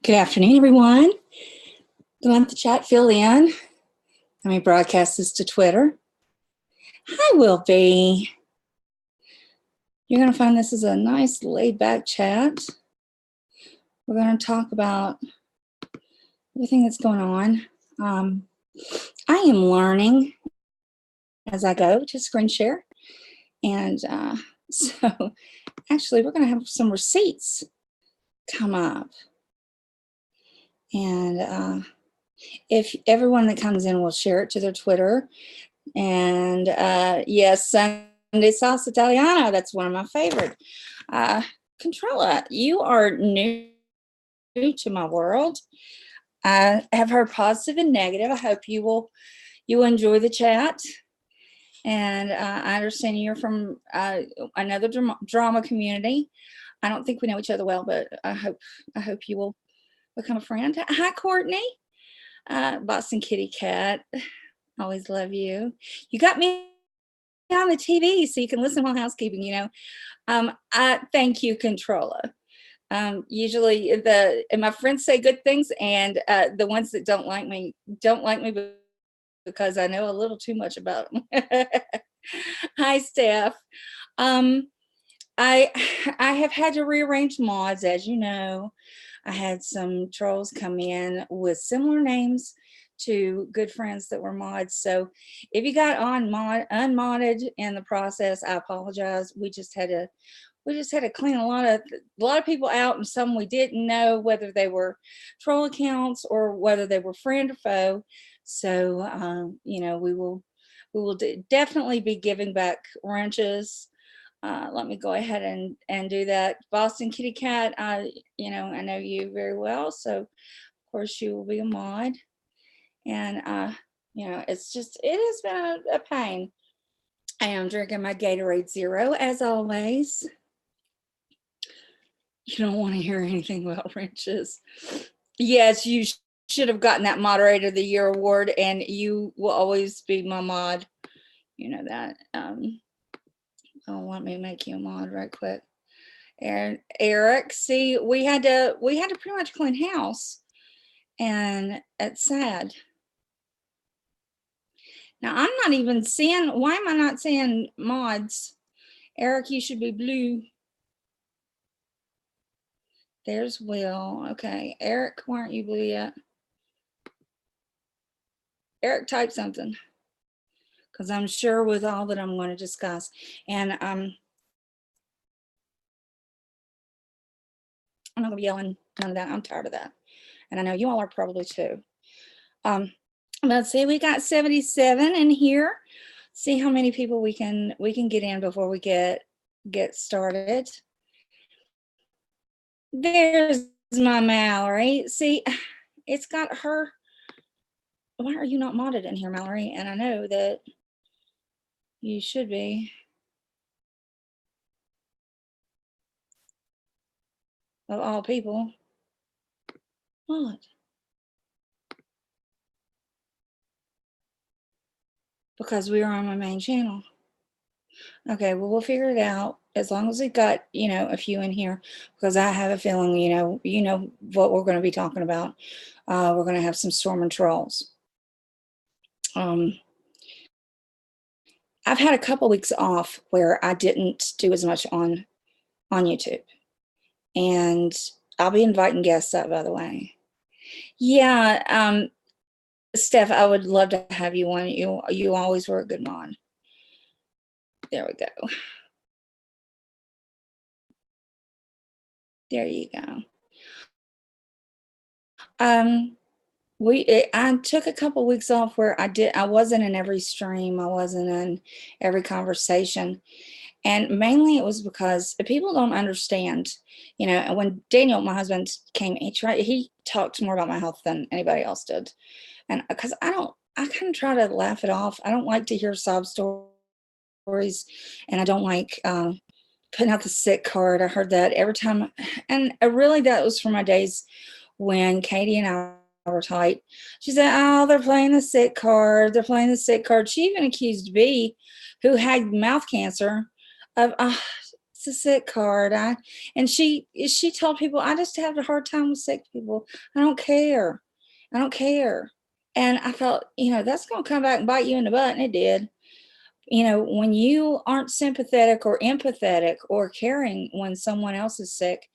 Good afternoon, everyone. Don't let the chat fill in. Let me broadcast this to Twitter. Hi, Will B. You're going to find this is a nice laid-back chat. We're going to talk about everything that's going on. I am learning as I go to screen share. And so actually, we're going to have some receipts come up. And if everyone that comes in will share it to their Twitter. And yes, Sunday Sauce Italiano, that's one of my favorite. Controlla, you are new to my world. I have heard positive and negative. I hope you will enjoy the chat. And I understand you're from another drama community. I don't think we know each other well, but I hope you will become a friend. Hi, Courtney. Boston Kitty Cat. Always love you. You got me on the TV so you can listen while housekeeping, you know. I thank you, Controlla. Usually and my friends say good things, and the ones that don't like me because I know a little too much about them. Hi, Steph. I have had to rearrange mods, as you know. I had some trolls come in with similar names to good friends that were mods. So if you got unmodded in the process, I apologize. We just had to clean a lot of people out, and some we didn't know whether they were troll accounts or whether they were friend or foe. So you know, we will definitely be giving back wrenches. Let me go ahead and do that. Boston Kitty Cat, you know, I know you very well, so of course you will be a mod. And you know, it has been a pain. I am drinking my Gatorade Zero as always. You don't want to hear anything about wrenches. Yes, you should have gotten that Moderator of the Year award, and you will always be my mod. You know that. Oh, let me make you a mod right quick. And Eric, see, we had to pretty much clean house, and it's sad. Now I'm not even seeing. Why am I not seeing mods? Eric, you should be blue. There's Will. Okay, Eric, why aren't you blue yet? Eric, type something, because I'm sure with all that I'm going to discuss, and I'm not gonna be yelling none of that. I'm tired of that, and I know you all are probably too. Let's see, we got 77 in here. See how many people we can get in before we get started. There's my Mallory. See, it's got her. Why are you not modded in here, Mallory? And I know that you should be. Of all people. What? Because we are on my main channel. Okay, well, we'll figure it out as long as we got, you know, a few in here, because I have a feeling, you know what we're going to be talking about. We're going to have some storm and trolls. I've had a couple weeks off where I didn't do as much on YouTube, and I'll be inviting guests up, by the way. Yeah, Steph, I would love to have you on. You always were a good mod. There we go. There you go. I took a couple weeks off where I wasn't in every stream, I wasn't in every conversation, and mainly it was because people don't understand, you know. And when Daniel, my husband, came, he talked more about my health than anybody else did, and because I kind of try to laugh it off. I don't like to hear sob stories, and I don't like putting out the sick card. I heard that every time, and really that was from my days when Katie and I were tight. She said, "Oh, they're playing the sick card. They're playing the sick card." She even accused B, who had mouth cancer, of it's a sick card. And she told people, I just have a hard time with sick people. I don't care. I don't care. And I felt, that's going to come back and bite you in the butt. And it did. When you aren't sympathetic or empathetic or caring when someone else is sick,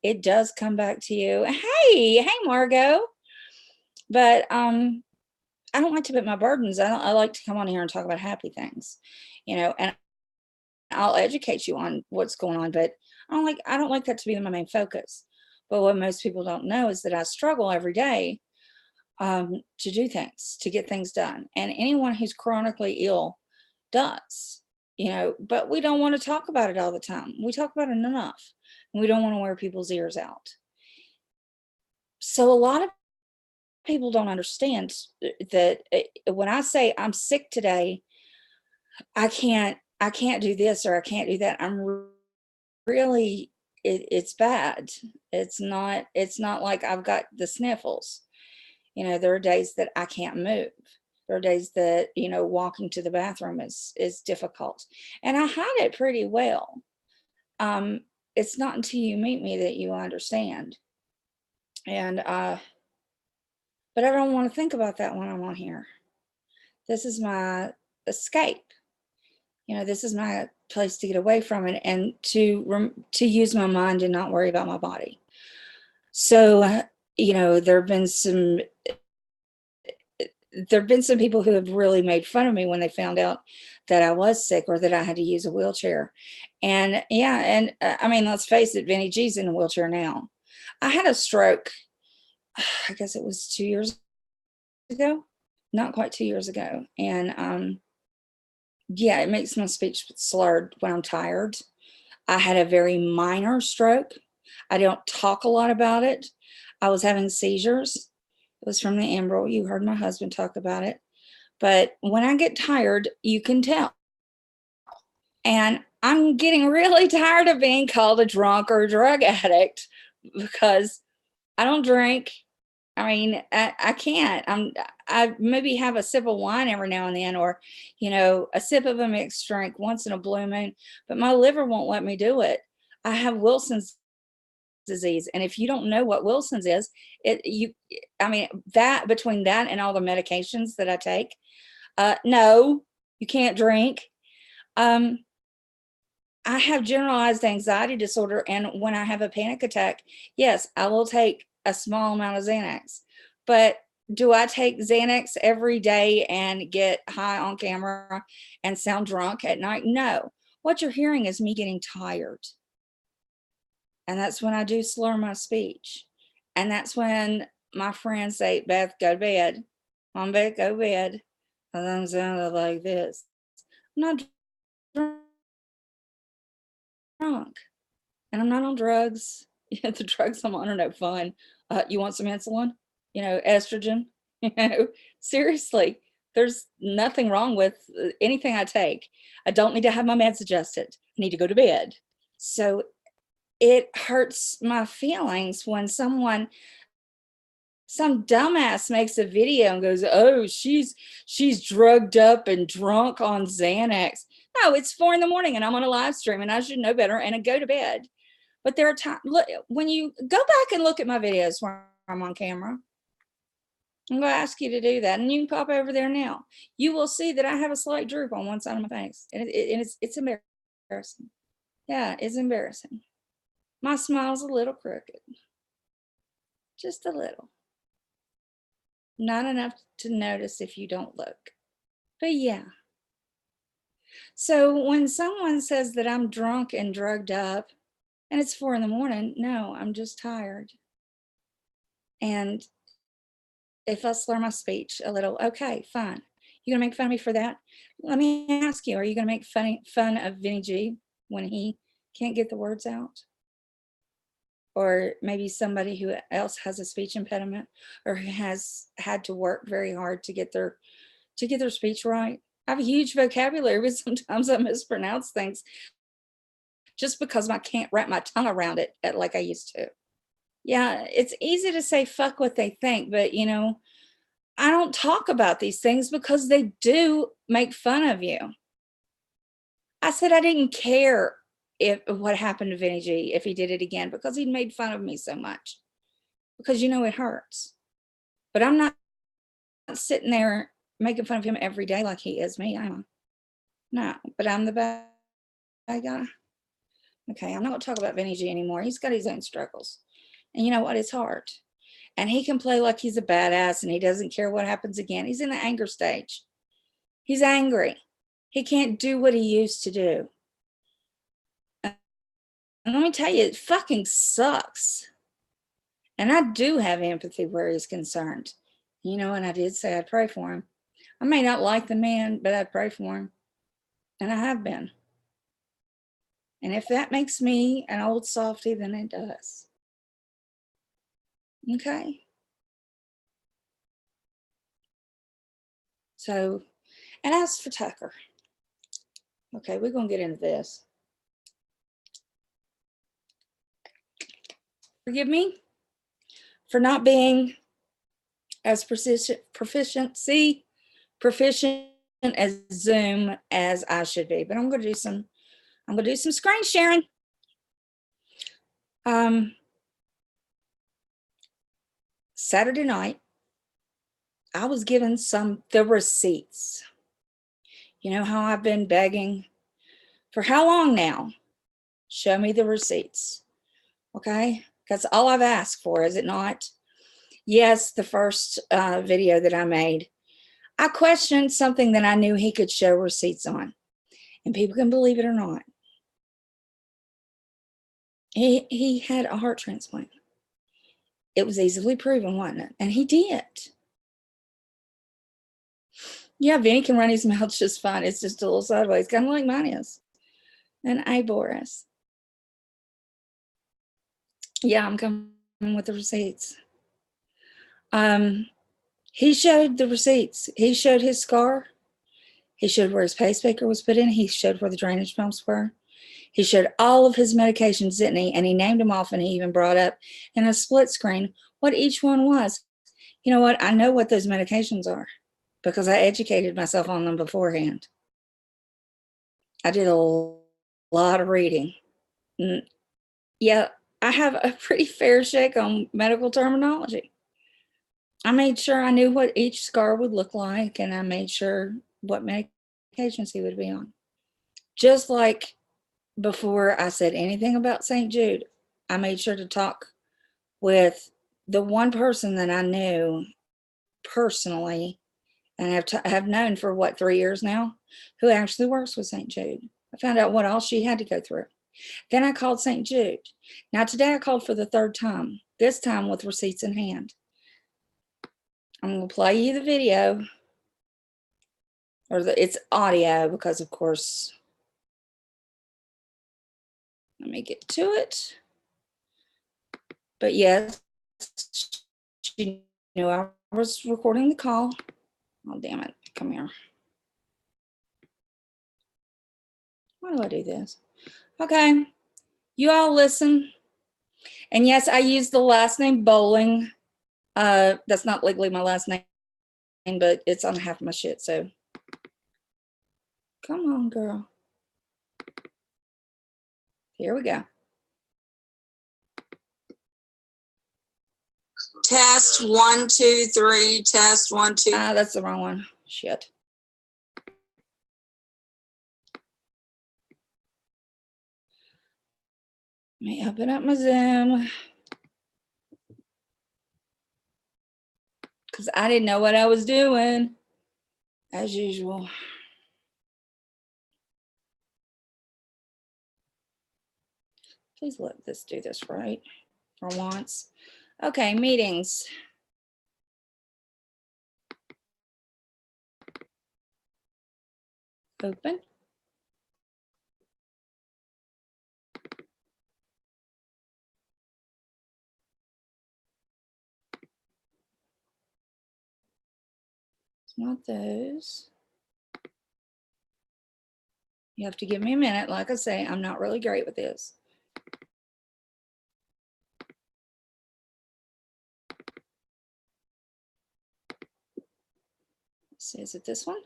it does come back to you. Hey, Margot. But I don't like to put my burdens. I like to come on here and talk about happy things, and I'll educate you on what's going on, but I don't like that to be my main focus. But what most people don't know is that I struggle every day to do things, to get things done. And anyone who's chronically ill does, but we don't want to talk about it all the time. We talk about it enough, and we don't want to wear people's ears out. So a lot of people don't understand that when I say I'm sick today, I can't do this or I can't do that. I'm really, it's bad. It's not like I've got the sniffles. There are days that I can't move. There are days that, walking to the bathroom is difficult, and I hide it pretty well. It's not until you meet me that you understand. And, but I don't want to think about that when I'm on here. This is my escape. This is my place to get away from it and to use my mind and not worry about my body. So, there have been some people who have really made fun of me when they found out that I was sick or that I had to use a wheelchair. And I mean, let's face it, Vinny G's in a wheelchair now. I had a stroke, I guess it was 2 years ago, not quite 2 years ago. And it makes my speech slurred when I'm tired. I had a very minor stroke. I don't talk a lot about it. I was having seizures. It was from the Emerald. You heard my husband talk about it. But when I get tired, you can tell. And I'm getting really tired of being called a drunk or a drug addict because I don't drink. I mean, I can't. I maybe have a sip of wine every now and then, or, a sip of a mixed drink once in a blue moon, but my liver won't let me do it. I have Wilson's disease. And if you don't know what Wilson's is, that between that and all the medications that I take, no, you can't drink. I have generalized anxiety disorder. And when I have a panic attack, yes, I will take a small amount of Xanax, but do I take Xanax every day and get high on camera and sound drunk at night? No. What you're hearing is me getting tired. And that's when I do slur my speech. And that's when my friends say, Beth, go to bed. Mom, Beth, go to bed. And I'm sounding like this. I'm not drunk. And I'm not on drugs. The drugs I'm on are no fun. You want some insulin? Estrogen? Seriously, there's nothing wrong with anything I take. I don't need to have my meds adjusted. I need to go to bed. So it hurts my feelings when some dumbass makes a video and goes, oh, she's drugged up and drunk on Xanax. No, it's 4 a.m. and I'm on a live stream and I should know better and I go to bed. But there are times, when you go back and look at my videos where I'm on camera, I'm going to ask you to do that. And you can pop over there now. You will see that I have a slight droop on one side of my face. And it's embarrassing. Yeah, it's embarrassing. My smile's a little crooked. Just a little. Not enough to notice if you don't look. But yeah. So when someone says that I'm drunk and drugged up, and it's 4 a.m, no, I'm just tired. And if I slur my speech a little, okay, fine. You're gonna make fun of me for that? Let me ask you, are you gonna make fun of Vinny G when he can't get the words out? Or maybe somebody who else has a speech impediment or who has had to work very hard to get their speech right. I have a huge vocabulary, but sometimes I mispronounce things just because I can't wrap my tongue around it like I used to. Yeah, it's easy to say fuck what they think, but I don't talk about these things because they do make fun of you. I said I didn't care if what happened to Vinny G if he did it again, because he made fun of me so much. Because you know it hurts. But I'm not sitting there making fun of him every day like he is me. No, but I'm the bad guy. Okay, I'm not gonna talk about Vinny G anymore. He's got his own struggles. And you know what? It's hard. And he can play like he's a badass and he doesn't care what happens again. He's in the anger stage. He's angry. He can't do what he used to do. And let me tell you, it fucking sucks. And I do have empathy where he's concerned. You know, and I did say I'd pray for him. I may not like the man, but I'd pray for him. And I have been. And if that makes me an old softy, then it does. Okay. So, and as for Tucker, okay, we're going to get into this. Forgive me for not being as proficient as Zoom as I should be, but I'm going to do some screen sharing. Saturday night, I was given the receipts. You know how I've been begging for how long now? Show me the receipts. Okay? That's all I've asked for, is it not? Yes, the first video that I made, I questioned something that I knew he could show receipts on. And people can believe it or not. He had a heart transplant. It was easily proven, wasn't it? And he did. Yeah, Vinny can run his mouth just fine. It's just a little sideways, kind of like mine is. And I, Boris. Yeah, I'm coming with the receipts. He showed the receipts. He showed his scar. He showed where his pacemaker was put in. He showed where the drainage pumps were. He showed all of his medications, didn't he? And he named them off, and he even brought up in a split screen what each one was. You know what? I know what those medications are because I educated myself on them beforehand. I did a lot of reading. Yeah, I have a pretty fair shake on medical terminology. I made sure I knew what each scar would look like, and I made sure what medications he would be on. Just like before I said anything about St. Jude, I made sure to talk with the one person that I knew personally and have known for 3 years now, who actually works with St. Jude. I found out what all she had to go through. Then I called St. Jude. Now today I called for the third time, this time with receipts in hand. I'm going to play you the video, or it's audio because, of course, let me get to it. But yes, she knew I was recording the call. Oh, damn it. Come here. Why do I do this? Okay. You all listen. And yes, I use the last name Bowling. That's not legally my last name, but it's on half my shit, so. Come on, girl. Here we go. Test 1, 2, 3. Test 1, 2. That's the wrong one. Shit. Let me open up my Zoom. Because I didn't know what I was doing, as usual. Please let this do this right for once. Okay, meetings. Open. It's not those. You have to give me a minute. Like I say, I'm not really great with this. Let's see, is it this one?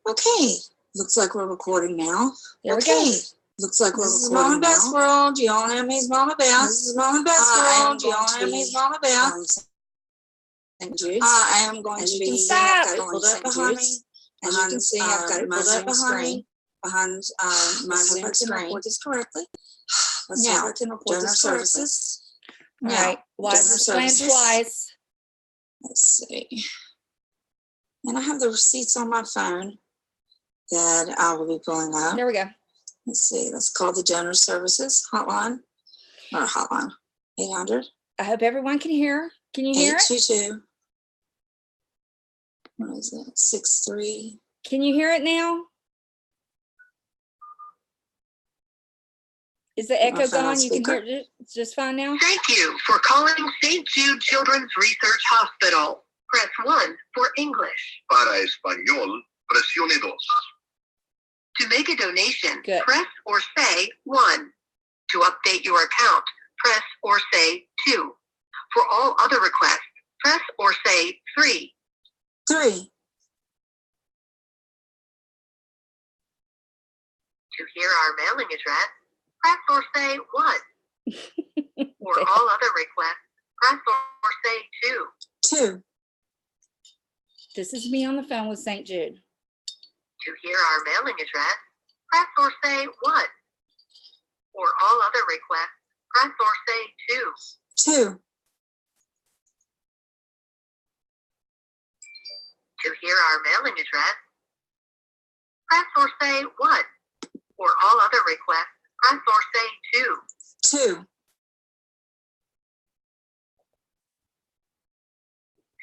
Okay, looks like we're recording now. There we go. Looks like we're recording now. This is Mama Beth's World. Y'all know me as Mama Beth. This is Mama Beth's World. Y'all know me as Mama Beth. St. Jude's. I am going to be pulled up behind me. As you can see, I've got it pulled up behind me. Behind my Zoom screen. Report this correctly. Let's see if I can report this services. All right. Watch this plan twice. Let's see. And I have the receipts on my phone that I will be pulling up. There we go. Let's see. Let's call the donor services hotline. Or hotline. 800. I hope everyone can hear. Can you hear it? 822. What is that? 63. Can you hear it now? Is the echo gone? You can hear it just fine now? Thank you for calling St. Jude Children's Research Hospital. Press 1 for English. Para español, presione 2. To make a donation, Good. press or say 1. To update your account, press or say 2. For all other requests, press or say 3. 3. To hear our mailing address, press or say 1. For all other requests, press or say 2. 2. This is me on the phone with St. Jude. To hear our mailing address, press or say 1. For all other requests, press or say 2. 2. To hear our mailing address, press or say 1. For all other requests, press or say 2. 2.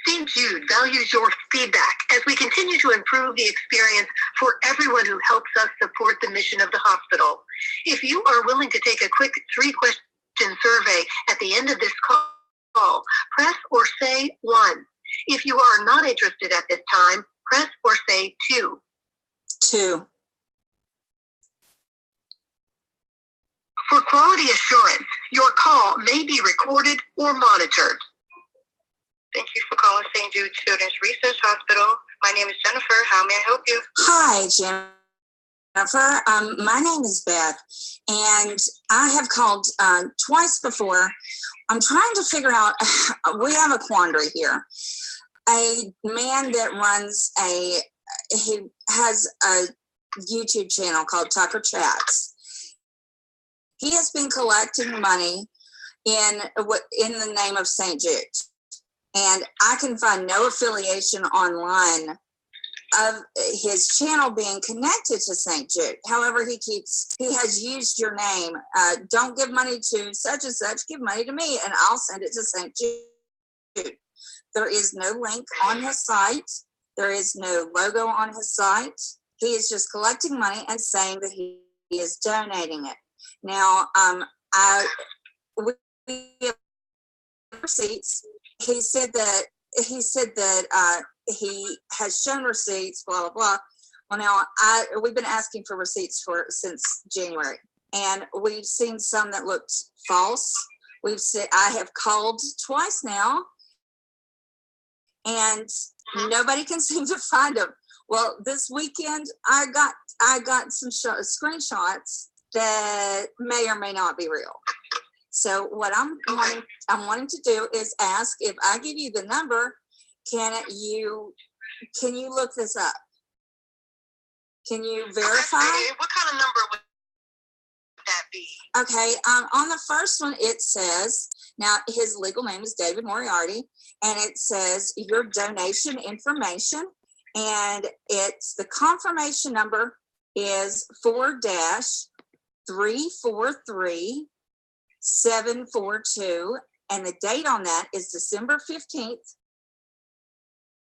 St. Jude values your feedback as we continue to improve the experience for everyone who helps us support the mission of the hospital. If you are willing to take a quick 3-question survey at the end of this call, press or say 1. If you are not interested at this time, press or say 2. 2. For quality assurance, your call may be recorded or monitored. Thank you for calling St. Jude Children's Research Hospital. My name is Jennifer. How may I help you? Hi, Jennifer. My name is Beth, and I have called twice before. I'm trying to figure out, we have a quandary here. A man that runs he has a YouTube channel called Tucker Chats. He has been collecting money in the name of St. Jude. And I can find no affiliation online of his channel being connected to St. Jude. However, he has used your name. Don't give money to such and such, give money to me and I'll send it to St. Jude. There is no link on his site. There is no logo on his site. He is just collecting money and saying that he is donating it. Now, we have receipts. He said that he has shown receipts, blah, blah, blah. Well, now we've been asking for receipts since January, and we've seen some that looked false. I have called twice now, and nobody can seem to find them. Well, this weekend I got some screenshots that may or may not be real. So what I'm wanting to do is ask, if I give you the number, can you look this up? Can you verify? Okay, what kind of number would that be? Okay, on the first one it says, now his legal name is David Moriarty, and it says your donation information, and it's the confirmation number is 4-343 742, and the date on that is December 15th,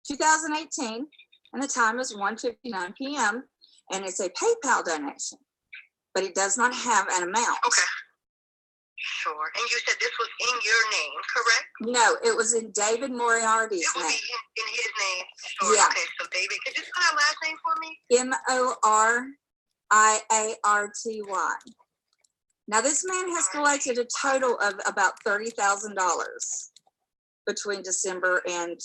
2018, and the time is 1:59 p.m. and it's a PayPal donation, but it does not have an amount. Okay. Sure. And you said this was in your name, correct? No, it was in David Moriarty's It will name. be in his name. Sure. Yeah. Okay, so David, could you spell that last name for me? Moriarty. Now, this man has collected a total of about $30,000 between December and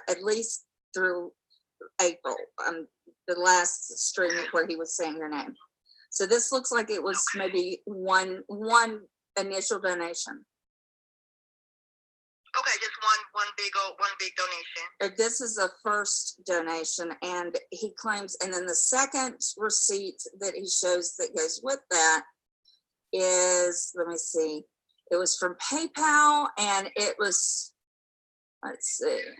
at least through April, the last stream where he was saying your name. So this looks like it was maybe one initial donation. Okay, just one big donation. This is the first donation, and he claims, and then the second receipt that he shows that goes with that is, let me see, it was from PayPal, and it was, let's see,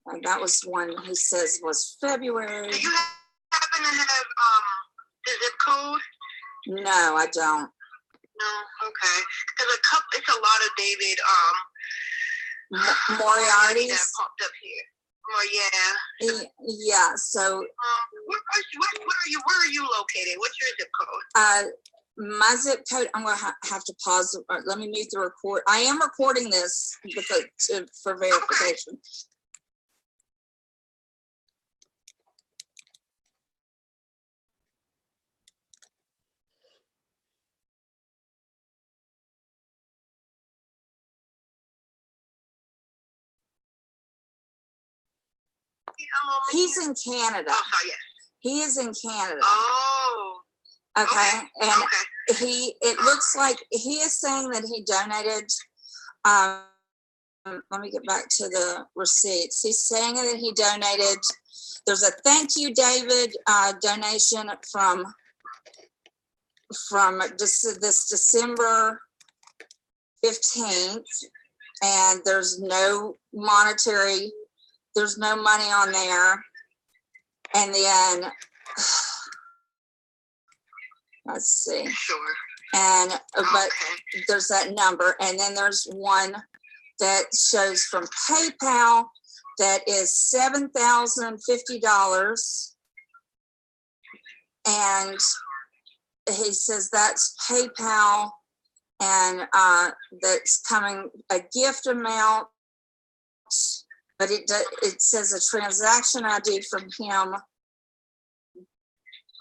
and that was one he says was February. Do you happen to have the zip code? No, I don't. No, okay. Because it's a lot of David Moriarty's that popped up here. Oh yeah. Yeah. So where are you located? What's your zip code? My zip code. I'm gonna have to pause. Let me mute the record. I am recording this for verification. Okay. He's in Canada. Oh, sorry, yes. He is in Canada. Oh. Okay. And okay. it looks like he is saying that he donated. Let me get back to the receipts. He's saying that he donated. There's a thank you, David, donation from this December 15th, and there's no money on there. And then let's see. Sure. And but there's that number, and then there's one that shows from PayPal that is $7,050, and he says that's PayPal, and that's coming a gift amount, but it says a transaction ID from him,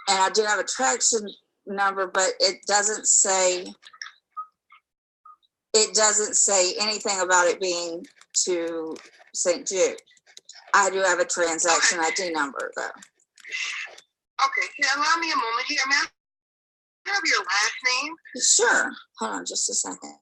and I do have a traction number, but it doesn't say anything about it being to St. Jude. I do have a transaction ID number though. Okay, can you allow me a moment here, ma'am? Can I have your last name? Sure. Hold on just a second.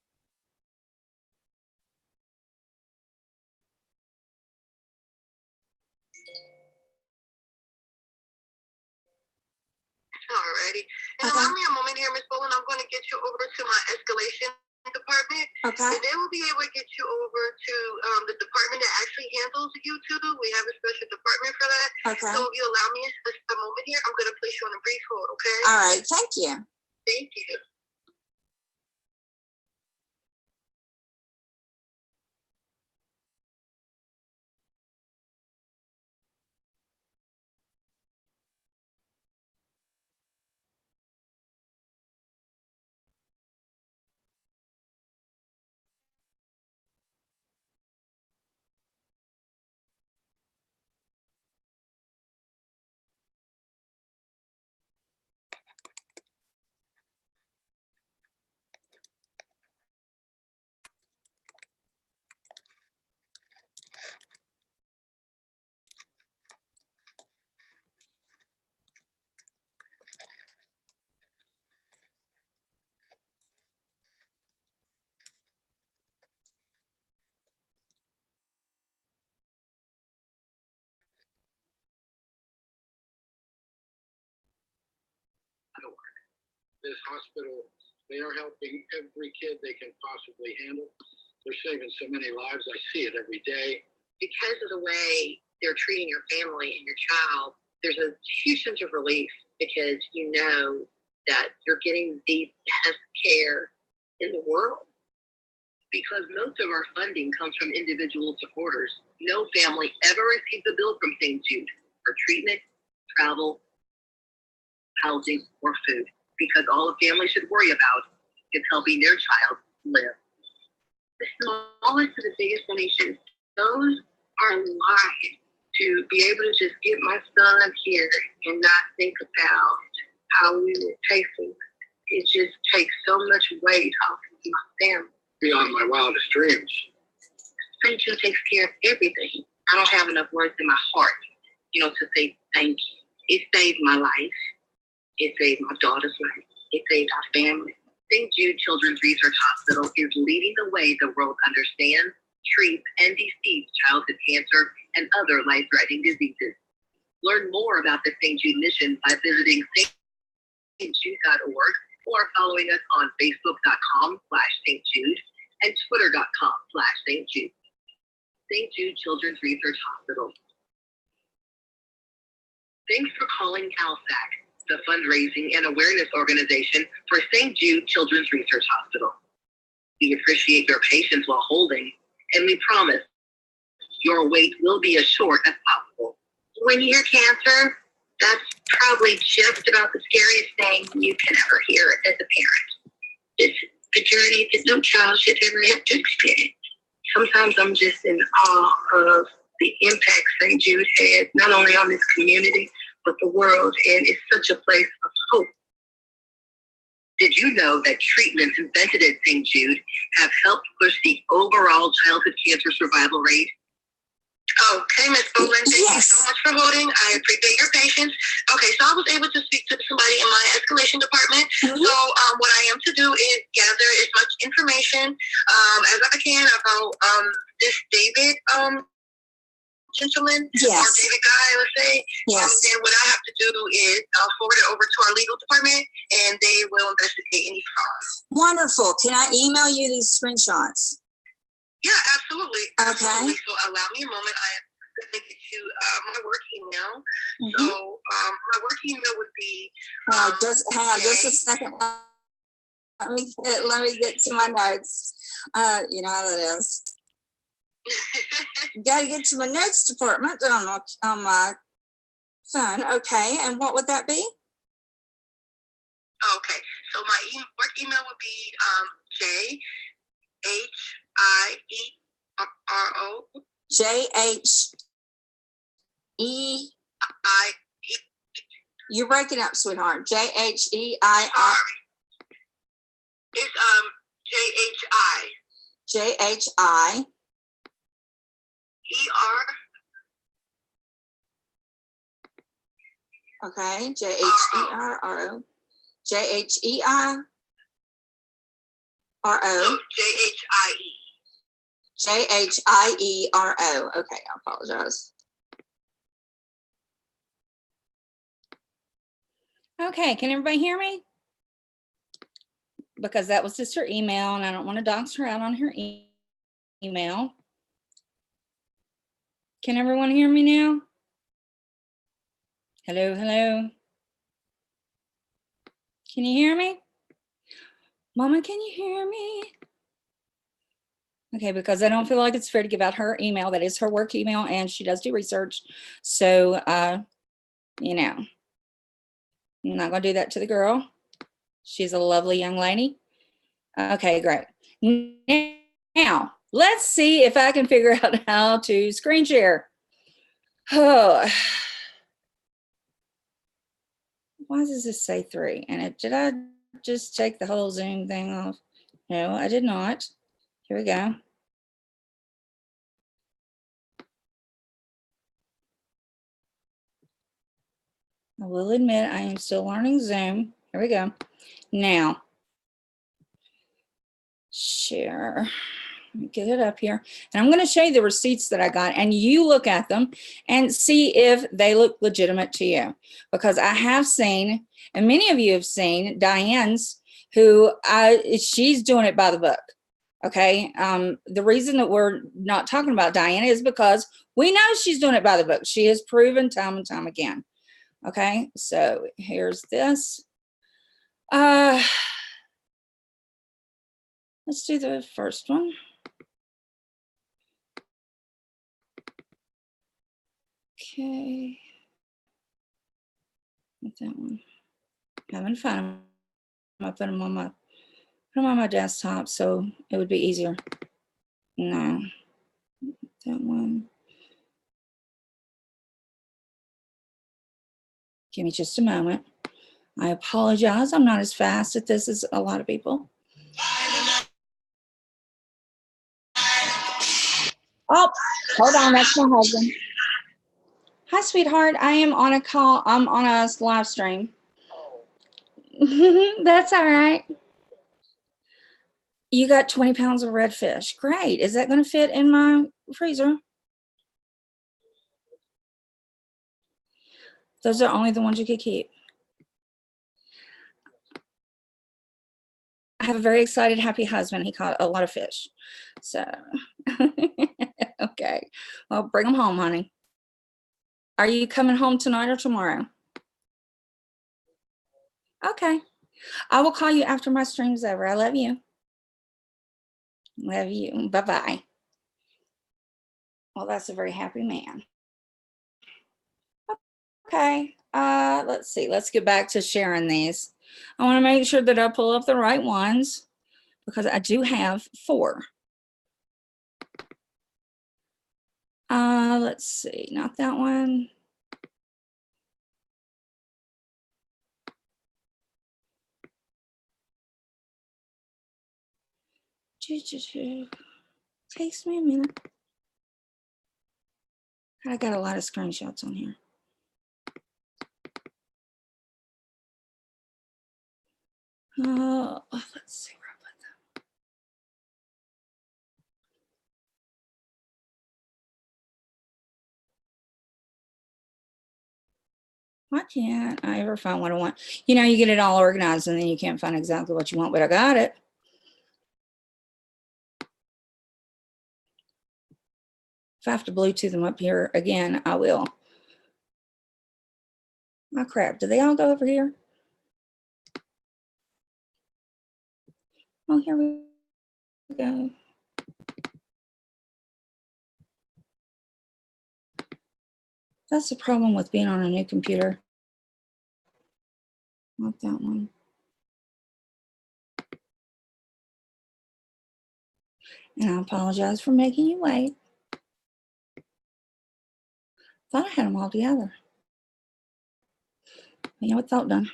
Alrighty. And allow me a moment here, Ms. Boland. I'm going to get you over to my escalation department. Okay. And they will be able to get you over to the department that actually handles YouTube. We have a special department for that. Okay. So if you allow me a moment here, I'm going to place you on a brief hold, okay? All right. Thank you. Thank you. This hospital, they are helping every kid they can possibly handle. They're saving so many lives. I see it every day. Because of the way they're treating your family and your child, there's a huge sense of relief because you know that you're getting the best care in the world. Because most of our funding comes from individual supporters. No family ever receives a bill from St. Jude for treatment, travel, housing, or food. Because all a family should worry about is helping their child live. The smallest to the biggest donations, those are lives to be able to just get my son here and not think about how we will pay for it. It just takes so much weight off of my family. Beyond my wildest dreams. St. Jude takes care of everything. I don't have enough words in my heart, to say thank you. It saved my life. It saved my daughter's life. It saved our family. St. Jude Children's Research Hospital is leading the way the world understands, treats, and defeats childhood cancer and other life-threatening diseases. Learn more about the St. Jude mission by visiting stjude.org or following us on facebook.com/St. Jude and twitter.com/St. Jude. St. Jude Children's Research Hospital. Thanks for calling ALSAC, the fundraising and awareness organization for St. Jude Children's Research Hospital. We appreciate your patience while holding, and we promise your wait will be as short as possible. When you hear cancer, that's probably just about the scariest thing you can ever hear as a parent. It's a journey that no child should ever have to experience. Sometimes I'm just in awe of the impact St. Jude had, not only on this community, but the world, and it's such a place of hope. Did you know that treatments invented at St. Jude have helped push the overall childhood cancer survival rate? Okay, Ms. Bolin, thank you so much for holding. I appreciate your patience. Okay, so I was able to speak to somebody in my escalation department. So what I am to do is gather as much information as I can about this David gentleman, or David guy, let's say. Yes. Then what I have to do is forward it over to our legal department, and they will investigate any fraud. Wonderful. Can I email you these screenshots? Yeah, absolutely. Okay. Absolutely. So allow me a moment. I have to take it to my work email. So my work email would be hang on just a second. Let me get to my notes. You know how that is. Got to get to my notes department on my phone. Okay, and what would that be? Okay, so my work email would be JHEIRO. You're breaking up, sweetheart. JHEIR. It's JHI. Okay, JHERRO. JHEIRO. JHIERO. Okay, I apologize. Okay, can everybody hear me? Because that was just her email, and I don't want to dox her out on her email. Can everyone hear me now? Hello, hello. Can you hear me? Mama, can you hear me? Okay, because I don't feel like it's fair to give out her email. That is her work email, and she does do research. So, you know, I'm not going to do that to the girl. She's a lovely young lady. Okay, great. Now, let's see if I can figure out how to screen share. Oh, why does this say 3? And did I just take the whole Zoom thing off? No, I did not. Here we go. I will admit I am still learning Zoom. Here we go. Now, share. Let me get it up here. And I'm going to show you the receipts that I got, and you look at them and see if they look legitimate to you. Because I have seen, and many of you have seen, Diane's, who she's doing it by the book. Okay. The reason that we're not talking about Diana is because we know she's doing it by the book. She has proven time and time again. Okay. So here's this. Let's do the first one. Okay. Not that one. Having fun. I put them on my desktop so it would be easier. No, that one. Give me just a moment. I apologize. I'm not as fast at this as a lot of people. Oh, Hold on, that's my husband. Hi, sweetheart. I am on a call. I'm on a live stream. That's all right. You got 20 pounds of red fish. Great. Is that going to fit in my freezer? Those are only the ones you could keep. I have a very excited, happy husband. He caught a lot of fish. So, okay. Well, bring them home, honey. Are you coming home tonight or tomorrow? Okay. I will call you after my stream's over. I love you. Love you. Bye-bye. Well, that's a very happy man. Okay. Let's see. Let's get back to sharing these. I want to make sure that I pull up the right ones because I do have 4. Let's see. Not that one. Takes me a minute. I got a lot of screenshots on here. Let's see where I put them. Why can't I ever find what I want? You know, you get it all organized and then you can't find exactly what you want, but I got it. If I have to Bluetooth them up here again, I will. Oh crap, do they all go over here? Oh, here we go. That's the problem with being on a new computer. Not that one. And I apologize for making you wait. Thought I had them all together. You know what? Thought done.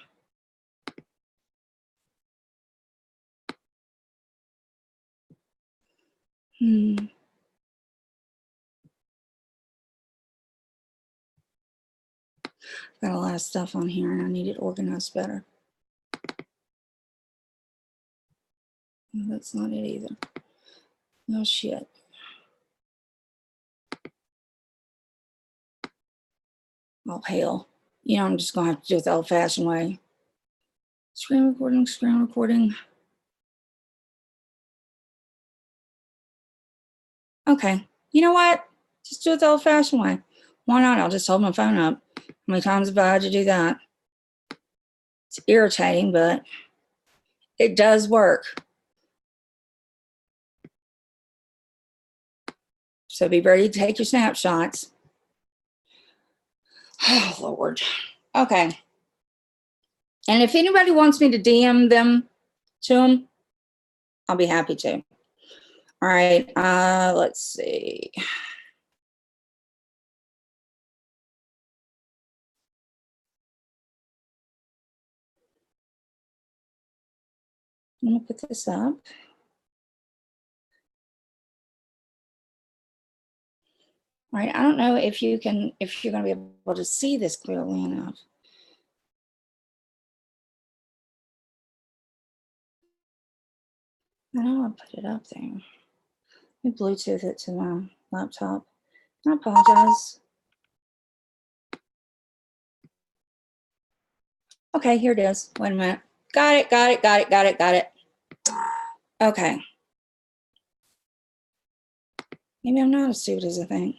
Got a lot of stuff on here and I need it organized better. No, that's not it either. No shit. Oh, hell. You know, I'm just going to have to do it the old-fashioned way. Screen recording, screen recording. Okay. You know what? Just do it the old-fashioned way. Why not? I'll just hold my phone up. How many times have I had to do that? It's irritating, but it does work. So be ready to take your snapshots. Oh, Lord. Okay. And if anybody wants me to DM them to them, I'll be happy to. All right. Let's see. I'm going to put this up. All right. I don't know if you're going to be able to see this clearly enough. I know I put it up there. Let me Bluetooth it to my laptop. I apologize. Okay, here it is. Wait a minute. Got it, got it, got it, got it, got it. Okay. Maybe I'm not as stupid as I think.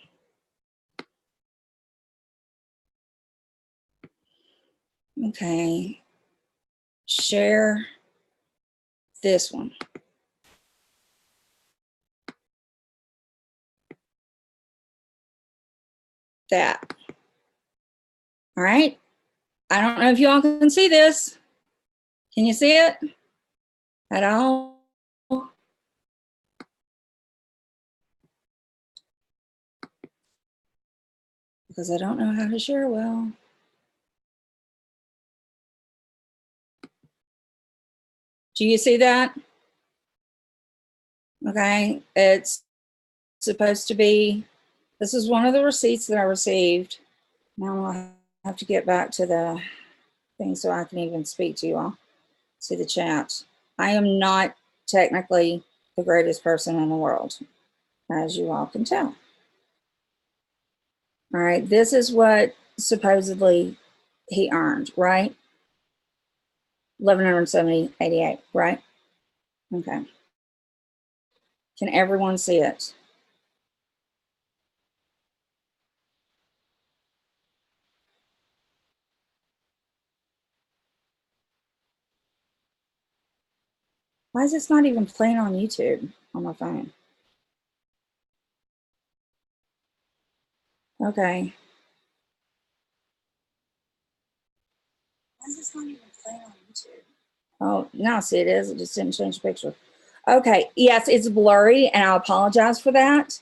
Okay. Share this one. That. All right. I don't know if you all can see this. Can you see it at all? Because I don't know how to share well. Do you see that? Okay. It's supposed to be This is one of the receipts that I received. Now I have to get back to the thing so I can even speak to you all. See the chat. I am not technically the greatest person in the world, as you all can tell. All right, this is what supposedly he earned, right? 1,170.88, right? Okay. Can everyone see it? Why is this not even playing on YouTube on my phone? Okay. Why is this not even playing on YouTube? Oh, now see it is. It just didn't change the picture. Okay. Yes, it's blurry, and I apologize for that.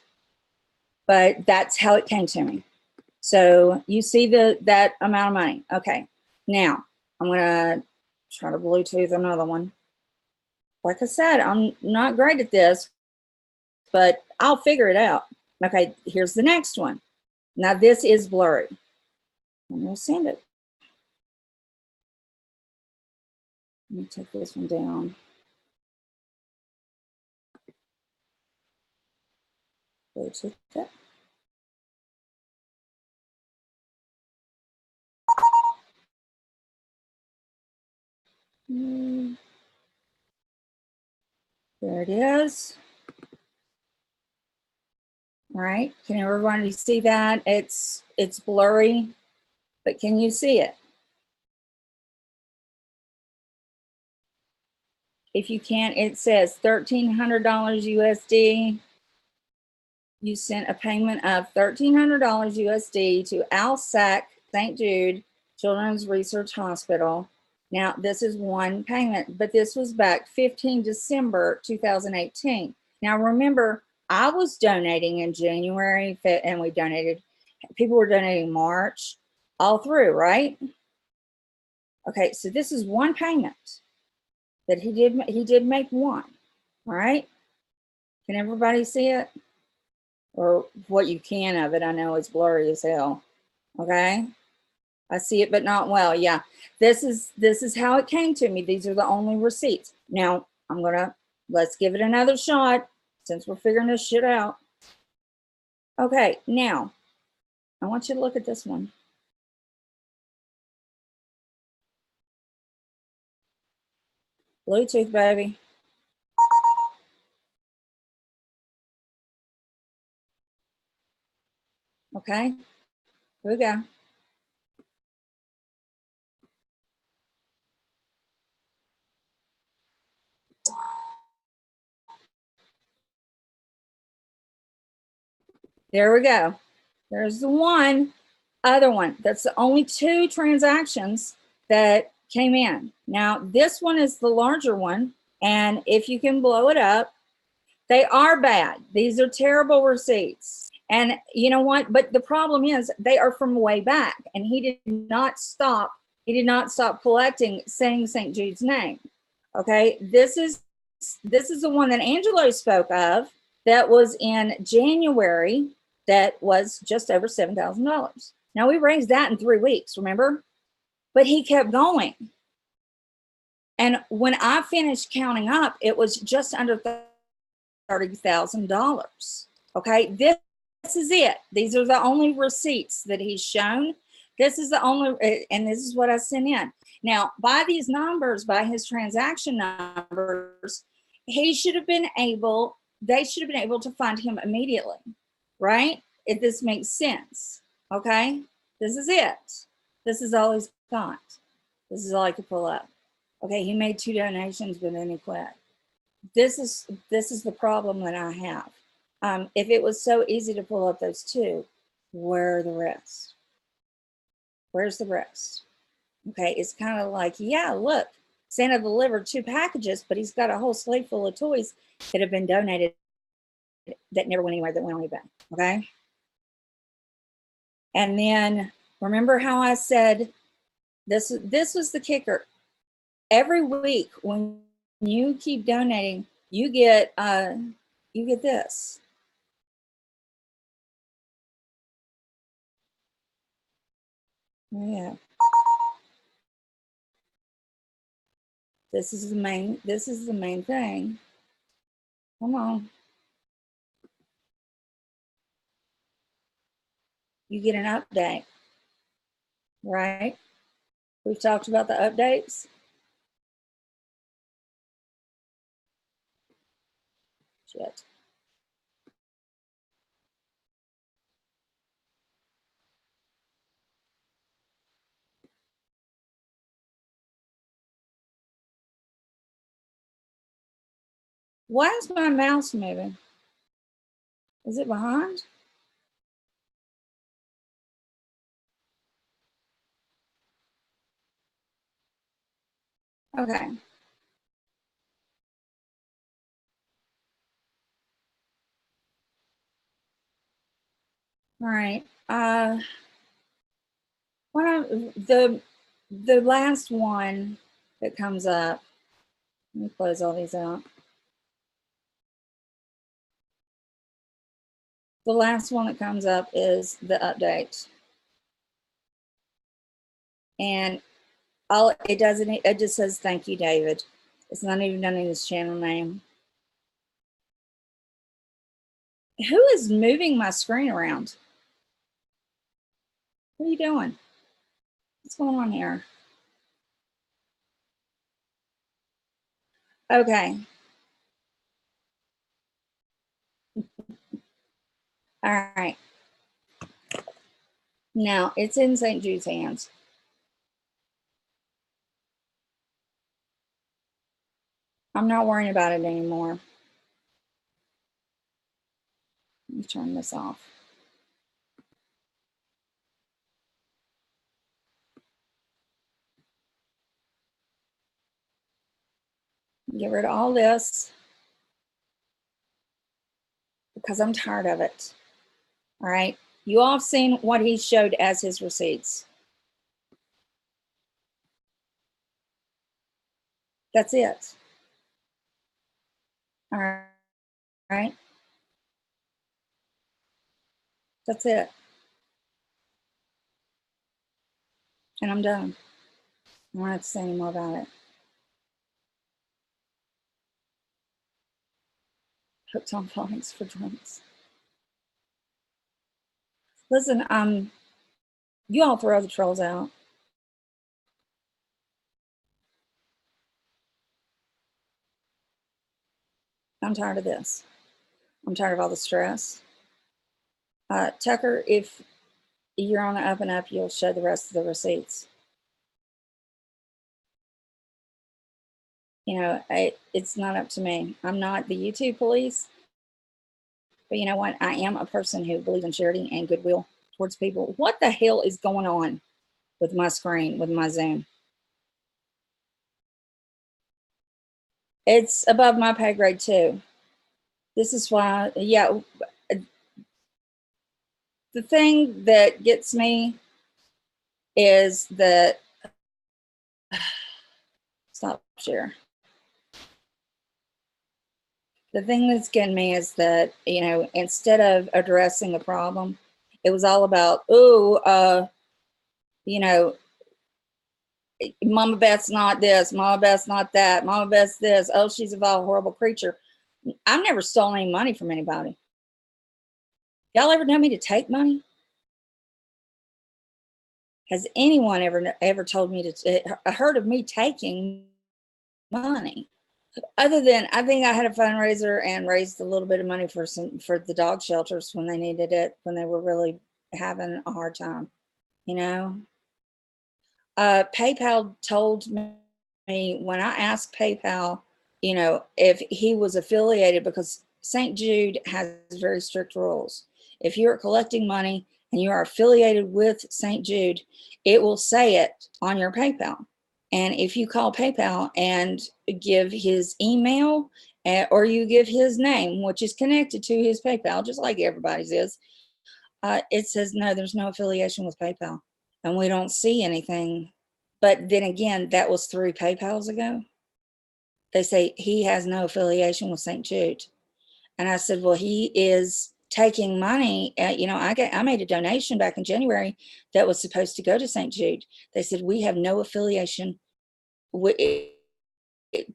But that's how it came to me. So you see that amount of money. Okay. Now I'm gonna try to Bluetooth another one. Like I said, I'm not great at this, but I'll figure it out. Okay, here's the next one. Now this is blurry. I'm gonna send it. Let me take this one down. Bluetooth it. There it is. All right, can everybody see that? It's blurry, but can you see it? If you can't, it says $1,300 USD. You sent a payment of $1,300 USD to ALSAC St. Jude Children's Research Hospital. Now, this is one payment, but this was back 15 December 2018. Now, remember, I was donating in January, and we donated, people were donating March, all through, right? Okay, so this is one payment that he did make one, all right? Can everybody see it? Or what you can of it. I know it's blurry as hell. Okay. I see it, but not well. Yeah. This is how it came to me. These are the only receipts. Now let's give it another shot since we're figuring this shit out. Okay. Now I want you to look at this one. Bluetooth, baby. Okay. Here we go. There we go. There's the one other one. That's the only two transactions that came in. Now, this one is the larger one. And if you can blow it up, they are bad. These are terrible receipts. And you know what? But the problem is they are from way back. And he did not stop collecting saying St. Jude's name. Okay. This is the one that Angelo spoke of that was in January that was just over $7,000. Now we raised that in 3 weeks, remember? But he kept going. And when I finished counting up, it was just under $30,000. Okay, this is it. These are the only receipts that he's shown. This is the only, and this is what I sent in. Now, by these numbers, by his transaction numbers, they should have been able to find him immediately, right? If this makes sense, okay? This is it. This is all he's got. This is all I could pull up. Okay, he made 2 donations, but then he quit. This is the problem that I have. If it was so easy to pull up those 2, where are the rest? Where's the rest? Okay, it's kind of like, yeah, look, Santa delivered 2 packages, but he's got a whole sleeve full of toys that have been donated that never went anywhere, that went on eBay. Okay. And then remember how I said this was the kicker. Every week when you keep donating, you get this. Yeah. This is the main thing. Come on. You get an update, right? We've talked about the updates. Shit. Why is my mouse moving? Is it behind? Okay. All right. One of the last one that comes up. Let me close all these out. The last one that comes up is the update. And it just says thank you, David. It's not even done in his channel name. Who is moving my screen around? What are you doing? What's going on here? Okay. All right. Now it's in St. Jude's hands. I'm not worrying about it anymore. Let me turn this off. Get rid of all this because I'm tired of it. All right. You all have seen what he showed as his receipts. That's it. All right. That's it. And I'm done. I don't have to say any more about it. Hooked on phonics for drinks. Listen, you all throw the trolls out. I'm tired of this. I'm tired of all the stress. Tucker, if you're on the up and up, you'll show the rest of the receipts. You know, it's not up to me. I'm not the YouTube police. But you know what? I am a person who believes in charity and goodwill towards people. What the hell is going on with my screen, with my Zoom? It's above my pay grade too. This is why, yeah. The thing that gets me is that, stop share. The thing that's getting me is that, you know, instead of addressing the problem, it was all about, you know, Mama Beth's not this, Mama Beth's not that, Mama Beth's this, oh, she's a vile, horrible creature. I've never stolen any money from anybody. Y'all ever know me to take money? Has anyone ever told me to heard of me taking money? Other than I think I had a fundraiser and raised a little bit of money for the dog shelters when they needed it, when they were really having a hard time, you know. PayPal told me when I asked PayPal, you know, if he was affiliated, because St. Jude has very strict rules. If you're collecting money and you are affiliated with St. Jude, it will say it on your PayPal. And if you call PayPal and give his email or you give his name, which is connected to his PayPal, just like everybody's is, it says, no, there's no affiliation with PayPal. And we don't see anything. But then again, that was 3 PayPals ago. They say he has no affiliation with St. Jude. And I said, well, he is taking money. I made a donation back in January that was supposed to go to St. Jude. They said, we have no affiliation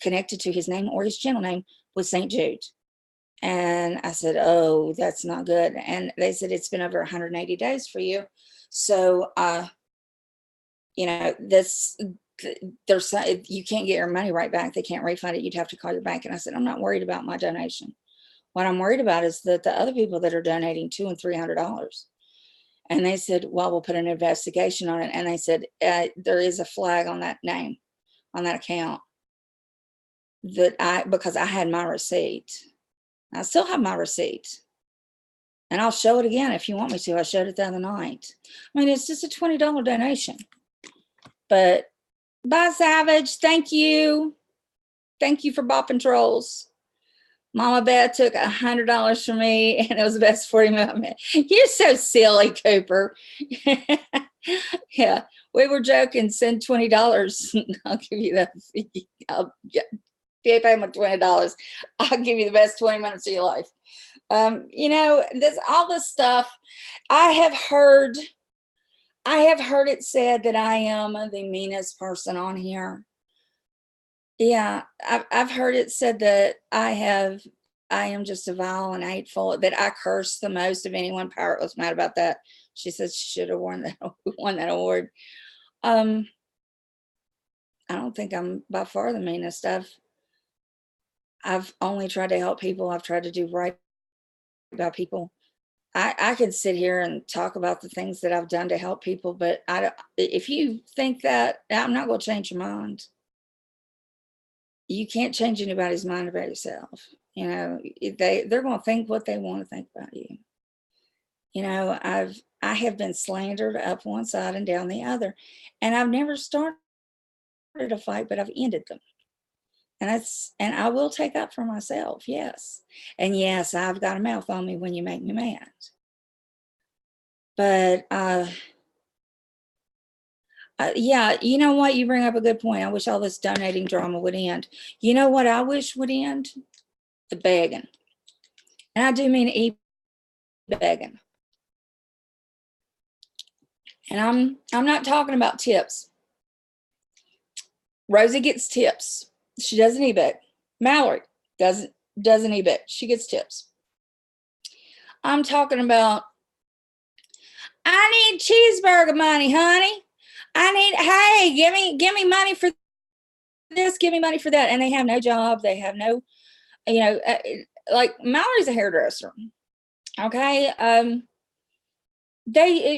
connected to his name or his channel name with St. Jude. And I said, oh, that's not good. And they said, it's been over 180 days for you. So, there's, you can't get your money right back. They can't refund it. You'd have to call your bank. And I said, I'm not worried about my donation. What I'm worried about is that the other people that are donating $200 and $300. And they said, well, we'll put an investigation on it. And they said, there is a flag on that name, on that account, because I had my receipt. I still have my receipt. And I'll show it again if you want me to. I showed it the other night. I mean, it's just a $20 donation. But bye, Savage. Thank you. Thank you for bopping trolls. Mama Beth took $100 from me, and it was the best 40 minutes. You're so silly, Cooper. Yeah, we were joking. Send $20. I'll give you that. If you pay me $20, I'll give you the best 20 minutes of your life. This all this stuff. I have heard it said that I am the meanest person on here. Yeah, I've heard it said that I am just a vile and hateful, that I curse the most of anyone. Parrot was mad about that. She said she should have won that award. I don't think I'm by far the meanest. I've only tried to help people. I've tried to do right by people. I could sit here and talk about the things that I've done to help people, but if you think that, I'm not going to change your mind. You can't change anybody's mind about yourself. They're going to think what they want to think about you. I have been slandered up one side and down the other, and I've never started a fight, but I've ended them. And I will take up for myself. Yes. And yes, I've got a mouth on me when you make me mad. But, yeah, you know what? You bring up a good point. I wish all this donating drama would end. You know what I wish would end? The begging. And I do mean begging. And I'm not talking about tips. Rosie gets tips. She doesn't eBay. Mallory doesn't eBay. She gets tips. I'm talking about, I need cheeseburger money, honey. Hey, give me money for this, give me money for that. And they have no job. They have no, like Mallory's a hairdresser. Okay.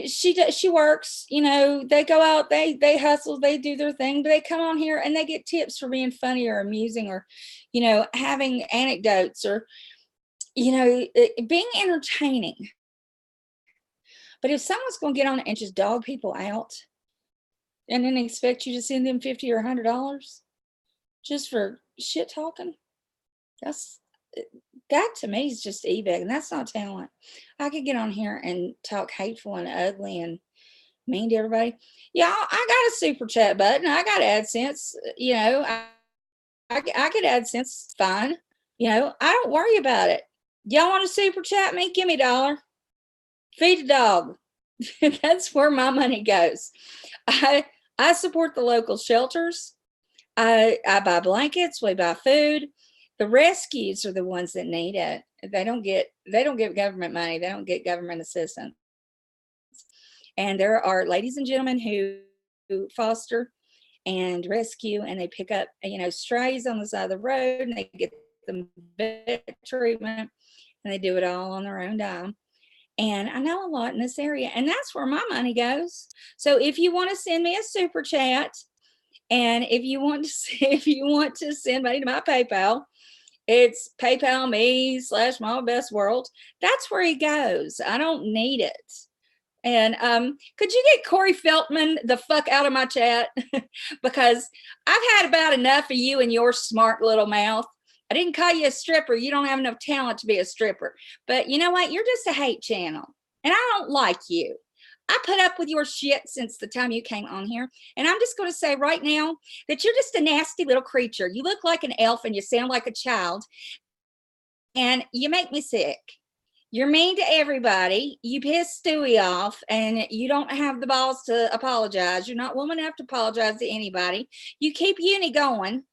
She works, they go out, they hustle, they do their thing, but they come on here and they get tips for being funny or amusing or, having anecdotes or, being entertaining. But if someone's going to get on and just dog people out and then expect you to send them $50 or $100 just for shit talking, that to me is just eBay, and that's not talent. I could get on here and talk hateful and ugly and mean to everybody. Yeah, I got a super chat button. I got AdSense. I get AdSense fine. I don't worry about it. Y'all want to super chat me? Give me $1. Feed a dog. That's where my money goes. I support the local shelters. I buy blankets. We buy food. The rescues are the ones that need it. They don't get government money. They don't get government assistance. And there are ladies and gentlemen who foster and rescue, and they pick up, strays on the side of the road, and they get them vet treatment, and they do it all on their own dime. And I know a lot in this area, and that's where my money goes. So if you want to send me a super chat, and if you want to send money to my PayPal, it's PayPal me/MamaBethsWorld. That's where it goes. I don't need it. And could you get Corey Feltman the fuck out of my chat? Because I've had about enough of you and your smart little mouth. I didn't call you a stripper. You don't have enough talent to be a stripper. But you know what? You're just a hate channel. And I don't like you. I put up with your shit since the time you came on here. And I'm just going to say right now that you're just a nasty little creature. You look like an elf and you sound like a child. And you make me sick. You're mean to everybody. You piss Stewie off, and you don't have the balls to apologize. You're not woman enough to apologize to anybody. You keep uni going.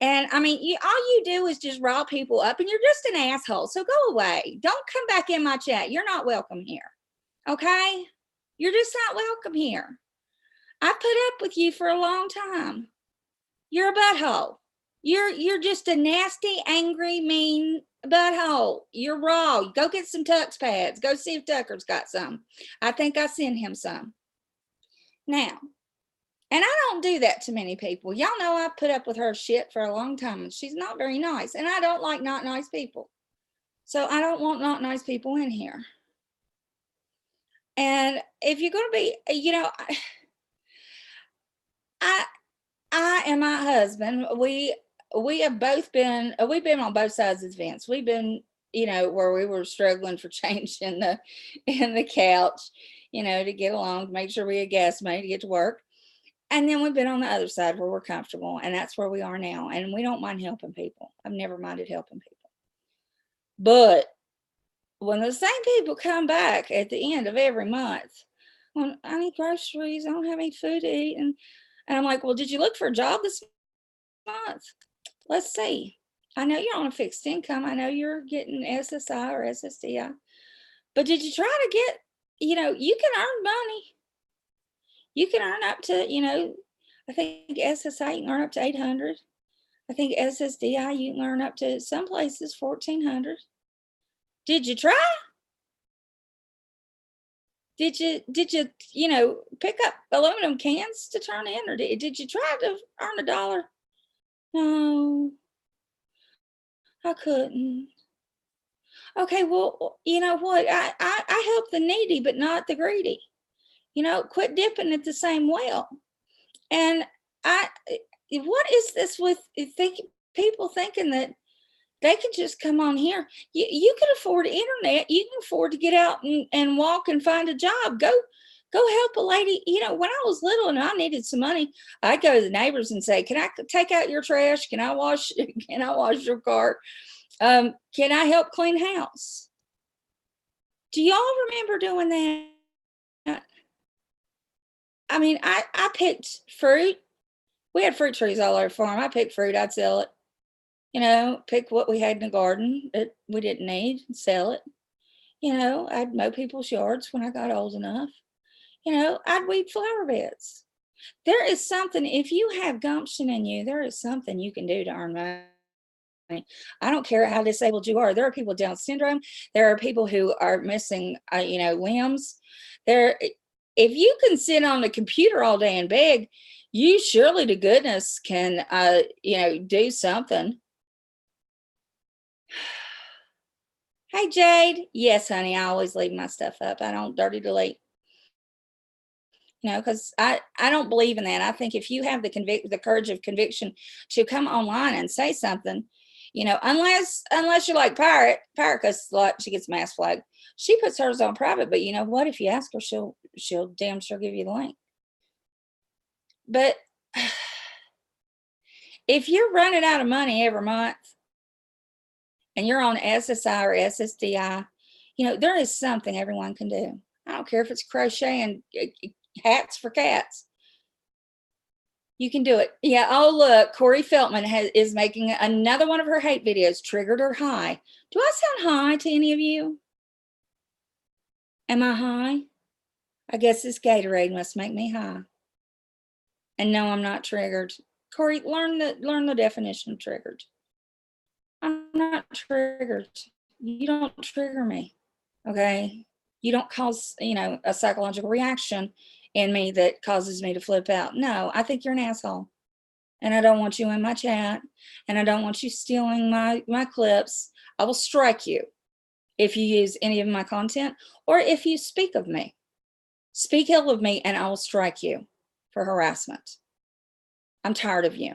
And I mean, all you do is just rile people up, and you're just an asshole. So go away. Don't come back in my chat. You're not welcome here. Okay? You're just not welcome here. I put up with you for a long time. You're a butthole. You're just a nasty, angry, mean butthole. You're raw. Go get some Tux pads. Go see if Tucker's got some. I think I sent him some. Now, and I don't do that to many people. Y'all know I've put up with her shit for a long time, and she's not very nice. And I don't like not nice people. So I don't want not nice people in here. And if you're going to be, you know, I and my husband, we have both been, we've been on both sides of the fence. We've been, you know, where we were struggling for change in the couch, you know, to get along, to make sure we had gas money to get to work. And then we've been on the other side where we're comfortable, and that's where we are now. And we don't mind helping people. I've never minded helping people. But when the same people come back at the end of every month, well, I need groceries, I don't have any food to eat. And I'm like, well, did you look for a job this month? Let's see. I know you're on a fixed income. I know you're getting SSI or SSDI. But did you try to get, you know, you can earn money. You can earn up to, you know, I think SSI, you can earn up to 800. I think SSDI, you can earn up to some places 1,400. Did you try? Did you, you know, pick up aluminum cans to turn in, or did you try to earn $1? No, I couldn't. Okay, well, you know what? I help the needy, but not the greedy. You know, quit dipping at the same well. And what is this with people thinking that they can just come on here? You can afford internet. You can afford to get out and walk and find a job. Go help a lady. You know, when I was little and I needed some money, I'd go to the neighbors and say, can I take out your trash? Can I wash your car? Can I help clean house? Do y'all remember doing that? I mean, I picked fruit. We had fruit trees all over the farm. I picked fruit, I'd sell it. You know, pick what we had in the garden that we didn't need and sell it. You know, I'd mow people's yards when I got old enough. You know, I'd weed flower beds. There is something, if you have gumption in you, there is something you can do to earn money. I don't care how disabled you are. There are people with Down syndrome. There are people who are missing, you know, limbs. If you can sit on the computer all day and beg, you surely to goodness can, you know, do something. Hey, Jade. Yes, honey, I always leave my stuff up. I don't dirty delete. You know, because I don't believe in that. I think if you have the courage of conviction to come online and say something, you know, unless you're like Pirate, because she gets mass flagged. She puts hers on private, but you know what? If you ask her, she'll damn sure give you the link. But if you're running out of money every month and you're on SSI or SSDI, you know, there is something everyone can do. I don't care if it's crocheting hats for cats. You can do it. Yeah. Oh, look, Corey Feltman is making another one of her hate videos, triggered or high. Do I sound high to any of you? Am I high? I guess this Gatorade must make me high. And no, I'm not triggered. Corey, learn the definition of triggered. I'm not triggered. You don't trigger me. Okay. You don't cause, you know, a psychological reaction in me that causes me to flip out. No, I think you're an asshole. And I don't want you in my chat. And I don't want you stealing my clips. I will strike you if you use any of my content or if you speak of me. Speak ill of me and I will strike you for harassment. I'm tired of you.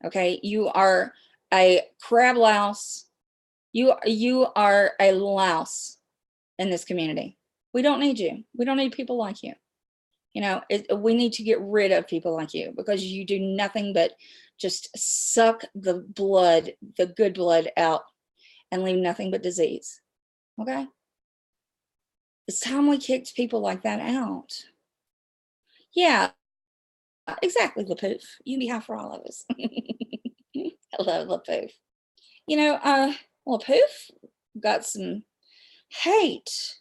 Okay. You are a crab louse. You are a louse in this community. We don't need you. We don't need people like you. You know, we need to get rid of people like you because you do nothing but just suck the blood, the good blood out and leave nothing but disease. Okay. It's time we kicked people like that out. Yeah, exactly, LaPoof. You can be high for all of us. I love LaPoof. You know, LaPoof got some hate.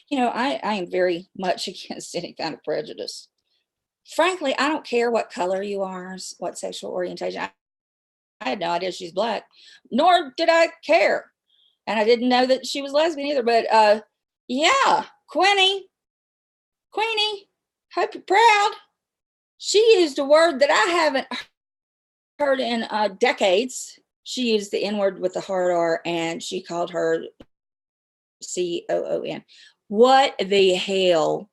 You know, I am very much against any kind of prejudice. Frankly, I don't care what color you are, what sexual orientation. I had no idea she's black, nor did I care. And I didn't know that she was lesbian either. But yeah, Queenie, hope you're proud. She used a word that I haven't heard in decades. She used the N word with the hard R, and she called her COON. What the hell?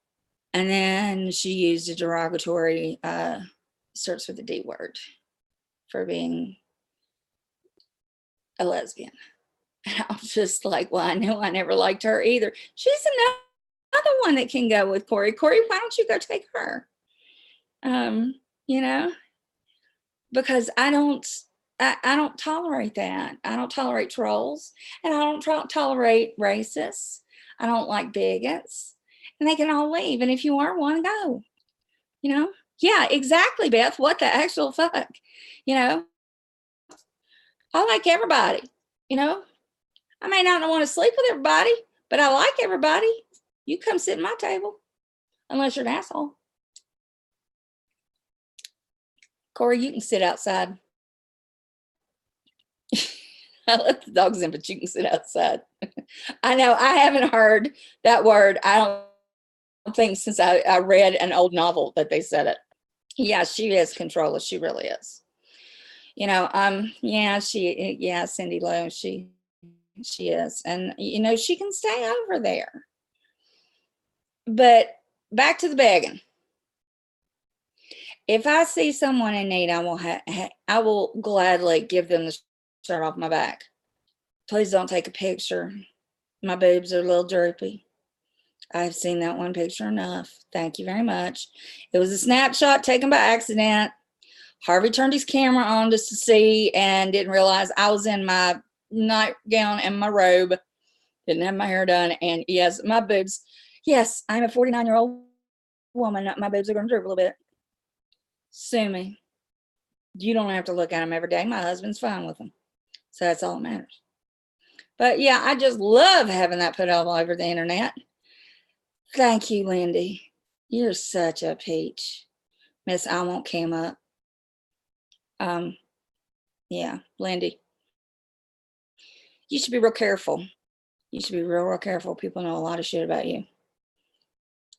And then she used a derogatory starts with the D word for being a lesbian. And I was just like, well, I know I never liked her either. She's another one that can go with Corey. Corey, why don't you go take her? You know, because I don't tolerate that. I don't tolerate trolls, and I don't tolerate racists. I don't like bigots, and they can all leave. And if you are one, go. You know, yeah, exactly, Beth. What the actual fuck? You know, I like everybody. You know, I may not want to sleep with everybody, but I like everybody. You come sit at my table, unless you're an asshole. Corey, you can sit outside. I let the dogs in, but you can sit outside. I know I haven't heard that word. I don't think since I read an old novel that they said it. Yeah, she is controller. She really is. You know, yeah, Cindy Lou, she is. And, you know, she can stay over there. But back to the begging. If I see someone in need, I will gladly give them the shirt off my back. Please don't take a picture. My boobs are a little droopy. I've seen that one picture enough. Thank you very much. It was a snapshot taken by accident. Harvey turned his camera on just to see and didn't realize I was in my nightgown and my robe. Didn't have my hair done. And yes, my boobs. Yes, I'm a 49-year-old woman. My boobs are going to droop a little bit. Sue me. You don't have to look at them every day. My husband's fine with them. So that's all that matters. But yeah, I just love having that put all over the internet. Thank you, Lindy. You're such a peach. Miss, I won't cam up. Yeah, Lindy. You should be real careful. You should be real careful. People know a lot of shit about you.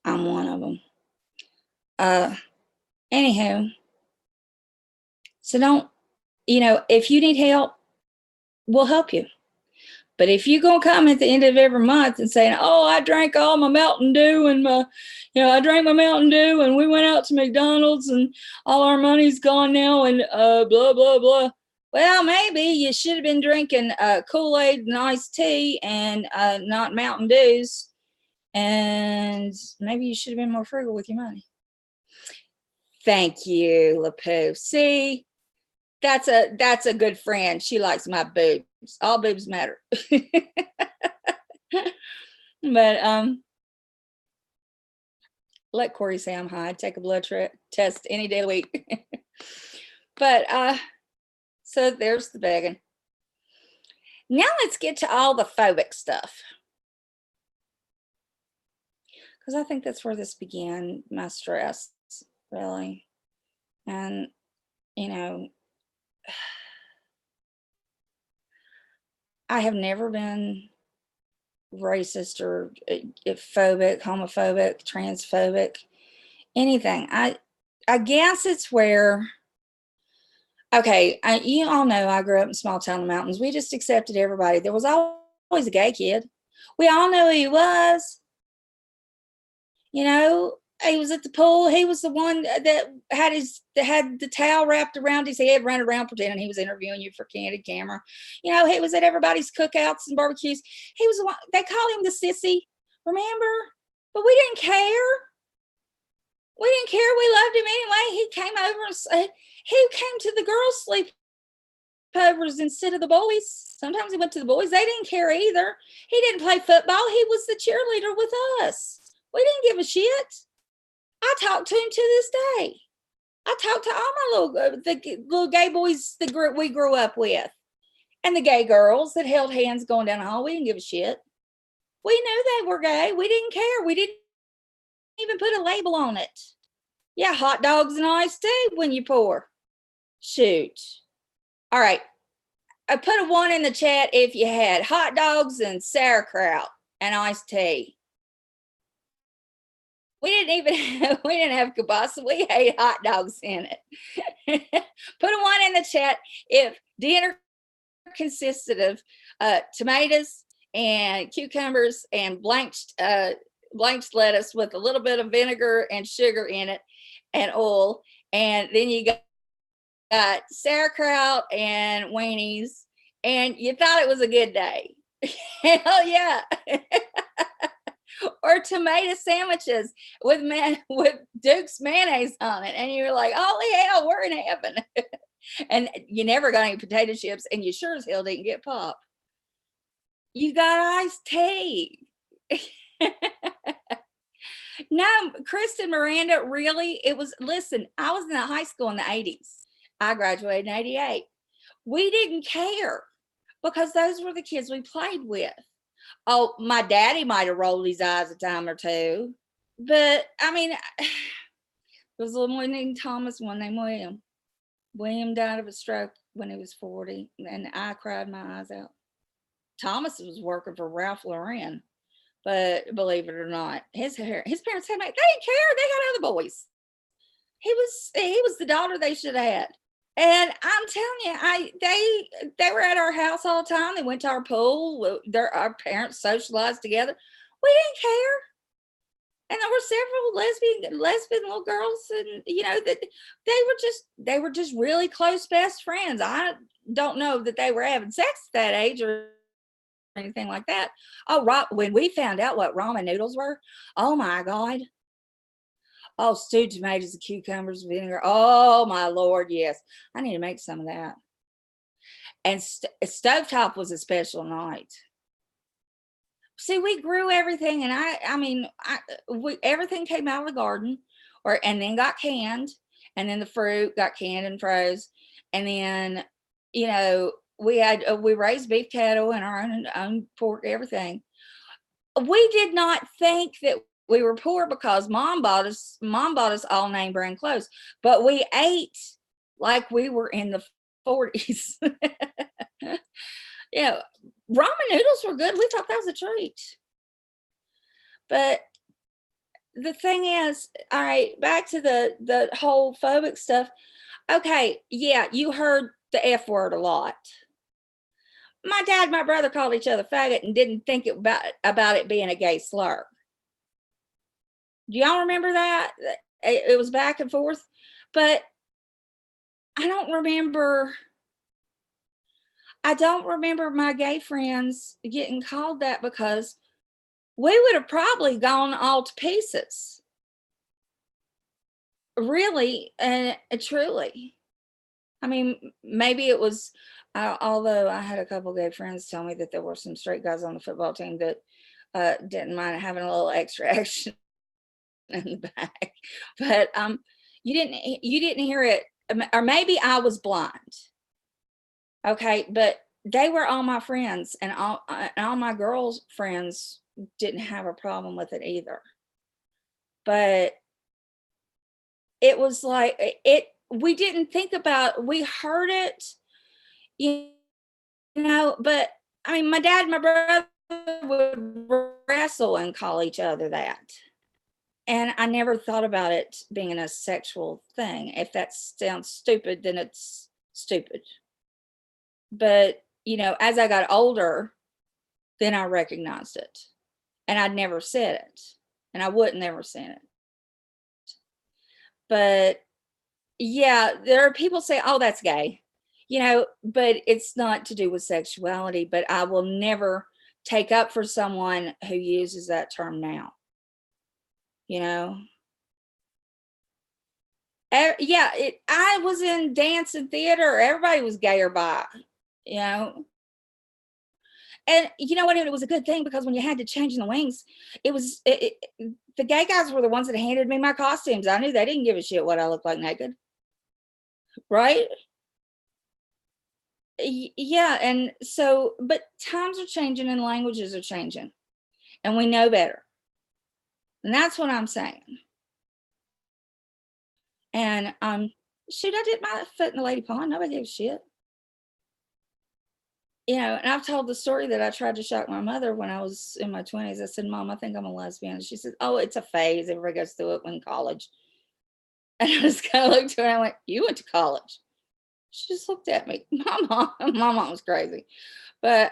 I'm one of them. Anywho. So don't, you know, if you need help, we'll help you. But if you gonna come at the end of every month and saying, "Oh, I drank all my Mountain Dew and I drank my Mountain Dew and we went out to McDonald's and all our money's gone now and blah blah blah," well, maybe you should have been drinking Kool-Aid and iced tea and not Mountain Dews, and maybe you should have been more frugal with your money. Thank you, LaPoo. See. That's a good friend. She likes my boobs. All boobs matter. But let Corey say I'm high. Take a blood test any day of the week. But so there's the begging. Now let's get to all the phobic stuff. Because I think that's where this began, my stress, really. And, you know, I have never been racist or phobic, homophobic, transphobic, anything. I guess it's where, okay, you all know I grew up in a small town in the mountains. We just accepted everybody. There was always a gay kid. We all knew who he was. You know, he was at the pool. He was the one that had the towel wrapped around his head, running around pretending he was interviewing you for candid camera. You know, he was at everybody's cookouts and barbecues. He was the one, they called him the sissy, remember? But we didn't care. We didn't care. We loved him anyway. He came over and he came to the girls' sleep sleepovers instead of the boys. Sometimes he went to the boys. They didn't care either. He didn't play football. He was the cheerleader with us. We didn't give a shit. I talk to him to this day. I talk to all my the little gay boys that we grew up with, and the gay girls that held hands going down the hall. We didn't give a shit. We knew they were gay. We didn't care. We didn't even put a label on it. Yeah, hot dogs and iced tea when you pour. Shoot. All right. I put a 1 in the chat if you had hot dogs and sauerkraut and iced tea. We didn't have kielbasa. We ate hot dogs in it. Put a 1 in the chat if dinner consisted of tomatoes and cucumbers and blanched lettuce with a little bit of vinegar and sugar in it and oil. And then you got sauerkraut and weenies, and you thought it was a good day. Hell yeah. Or tomato sandwiches with Duke's mayonnaise on it. And you're like, holy hell, we're in heaven. And you never got any potato chips, and you sure as hell didn't get pop. You got iced tea. No, Kristen Miranda, really, listen, I was in high school in the 80s. I graduated in 88. We didn't care because those were the kids we played with. Oh, my daddy might have rolled his eyes a time or two, but I mean, there was a little one named Thomas, one named William. William died of a stroke when he was 40, and I cried my eyes out. Thomas was working for Ralph Lauren, but believe it or not, his parents had, they didn't care. They got other boys. He was the daughter they should have had. And I'm telling you, they were at our house all the time. They went to our pool. Our parents socialized together. We didn't care. And there were several lesbian little girls, and that they were just really close best friends. I don't know that they were having sex at that age or anything like that. Oh, right. When we found out what ramen noodles were, oh my God. Oh, stewed tomatoes and cucumbers, vinegar. Oh my Lord, yes. I need to make some of that. And stovetop was a special night. See, we grew everything, and everything came out of the garden, and then got canned, and then the fruit got canned and froze, and then we raised beef cattle and our own pork, everything. We did not think that we were poor because mom bought us all name brand clothes, but we ate like we were in the 40s. Yeah, ramen noodles were good. We thought that was a treat. But the thing is, all right, back to the whole phobic stuff. Okay, yeah, you heard the F word a lot. My dad and my brother called each other faggot and didn't think about it being a gay slur. Do y'all remember that? It was back and forth, but I don't remember my gay friends getting called that, because we would have probably gone all to pieces. Really and truly. I mean, maybe it was, although I had a couple gay friends tell me that there were some straight guys on the football team that didn't mind having a little extra action in the back. But you didn't hear it, or maybe I was blind. Okay, but they were all my friends, and all my girls' friends didn't have a problem with it either. But it was like we didn't think about, we heard it, but I mean, my dad and my brother would wrestle and call each other that. And I never thought about it being a sexual thing. If that sounds stupid, then it's stupid. But, as I got older, then I recognized it. And I'd never said it. And I wouldn't never say it. But, yeah, there are people say, oh, that's gay. But it's not to do with sexuality. But I will never take up for someone who uses that term now. Yeah, I was in dance and theater. Everybody was gay or bi, you know. And you know what? It was a good thing because when you had to change in the wings, the gay guys were the ones that handed me my costumes. I knew they didn't give a shit what I looked like naked, right? Yeah, and so, but times are changing and languages are changing, and we know better. And that's what I'm saying. And shoot, I did my foot in the lady pond. Nobody gave a shit. You know, and I've told the story that I tried to shock my mother when I was in my 20s. I said, Mom, I think I'm a lesbian. And she said, oh, it's a phase. Everybody goes through it when in college. And I just kind of looked at her and I went, you went to college. She just looked at me. My mom was crazy. But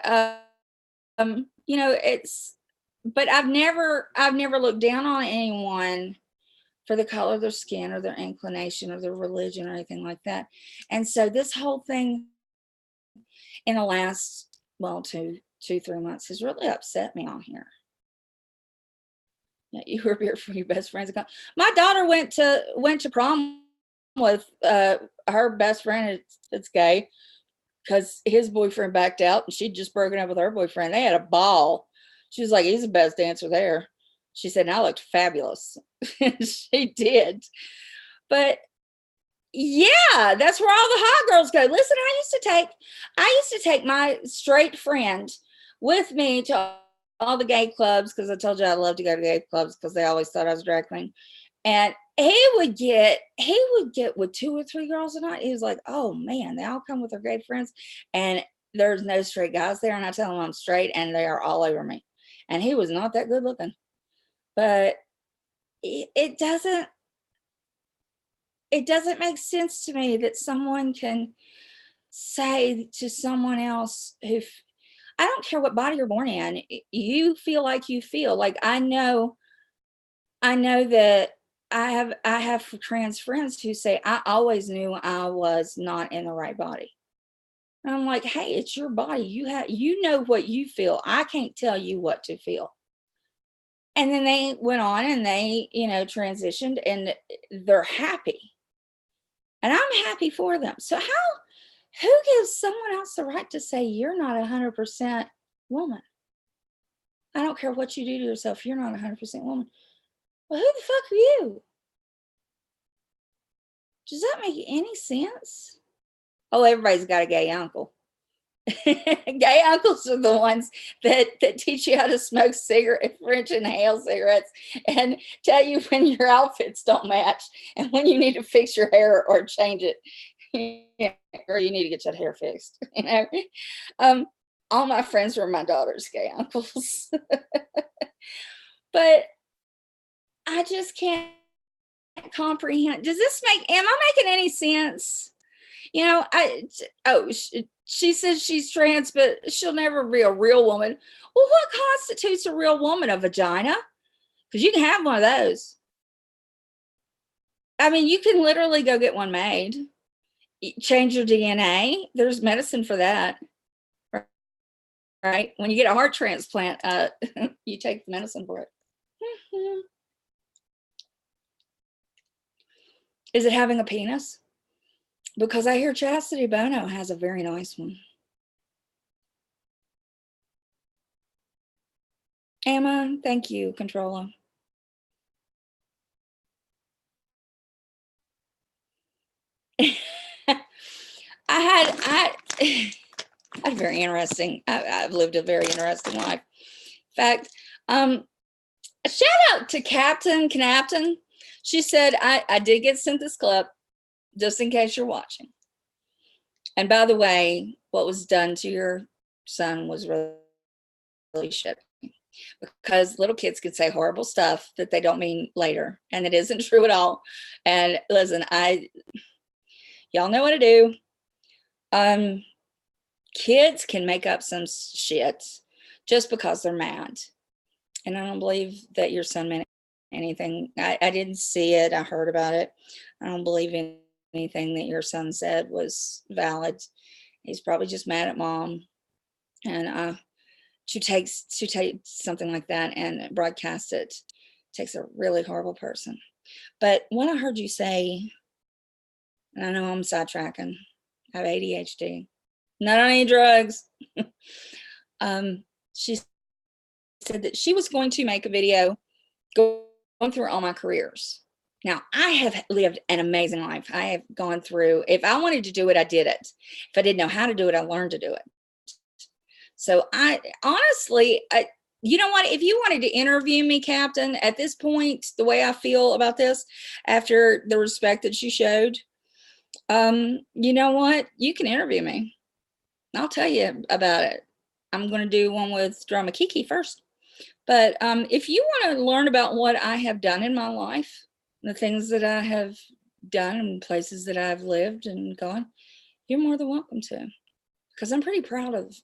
you know, but I've never looked down on anyone for the color of their skin or their inclination or their religion or anything like that. And so this whole thing in the last, well, 3 months has really upset me on here. Yeah, you were here for your best friends. My daughter went to prom with her best friend. It's gay because his boyfriend backed out and she'd just broken up with her boyfriend. They had a ball. She was like, he's the best dancer there. She said, and I looked fabulous. She did. But yeah, that's where all the hot girls go. Listen, I used to take my straight friend with me to all the gay clubs because I told you I love to go to gay clubs because they always thought I was a drag queen. And he would get with 2 or 3 girls a night. He was like, oh man, they all come with their gay friends. And there's no straight guys there. And I tell them I'm straight and they are all over me. And he was not that good looking. But it doesn't make sense to me that someone can say to someone else who, I don't care what body you're born in, you feel like you feel. Like I know that I have trans friends who say, I always knew I was not in the right body. And I'm like, hey, it's your body. You know what you feel. I can't tell you what to feel. And then they went on and they, you know, transitioned and they're happy. And I'm happy for them. So who gives someone else the right to say you're not 100% woman? I don't care what you do to yourself. You're not 100% woman. Well, who the fuck are you? Does that make any sense? Oh, everybody's got a gay uncle. Gay uncles are the ones that teach you how to smoke French inhale cigarettes and tell you when your outfits don't match and when you need to fix your hair or change it. Yeah, or you need to get your hair fixed. You know, all my friends were my daughter's gay uncles. But I just can't comprehend. Am I making any sense? You know, she says she's trans, but she'll never be a real woman. Well, what constitutes a real woman? A vagina? Because you can have one of those. I mean, you can literally go get one made. Change your DNA. There's medicine for that. Right? When you get a heart transplant, you take the medicine for it. Is it having a penis? Because I hear Chastity Bono has a very nice one. Emma, thank you, Controller. I had very interesting. I've lived a very interesting life. In fact, a shout out to Captain. She said, I did get sent this clip just in case you're watching. And by the way, what was done to your son was really shit. Because little kids can say horrible stuff that they don't mean later. And it isn't true at all. And listen, y'all know what to do. Kids can make up some shit just because they're mad. And I don't believe that your son meant anything. I didn't see it. I heard about it. I don't believe anything that your son said was valid. He's probably just mad at mom. And to take something like that and broadcast it takes a really horrible person. But when I heard you say I know I'm sidetracking. I have ADHD. Not on any drugs. She said that she was going to make a video going through all my careers. Now, I have lived an amazing life. I have gone through, if I wanted to do it, I did it. If I didn't know how to do it, I learned to do it. So I honestly, you know what, if you wanted to interview me, Captain, at this point, the way I feel about this, after the respect that you showed, you know what, you can interview me. I'll tell you about it. I'm going to do one with Drama Kiki first. But if you want to learn about what I have done in my life, the things that I have done and places that I've lived and gone, you're more than welcome to. Because I'm pretty proud of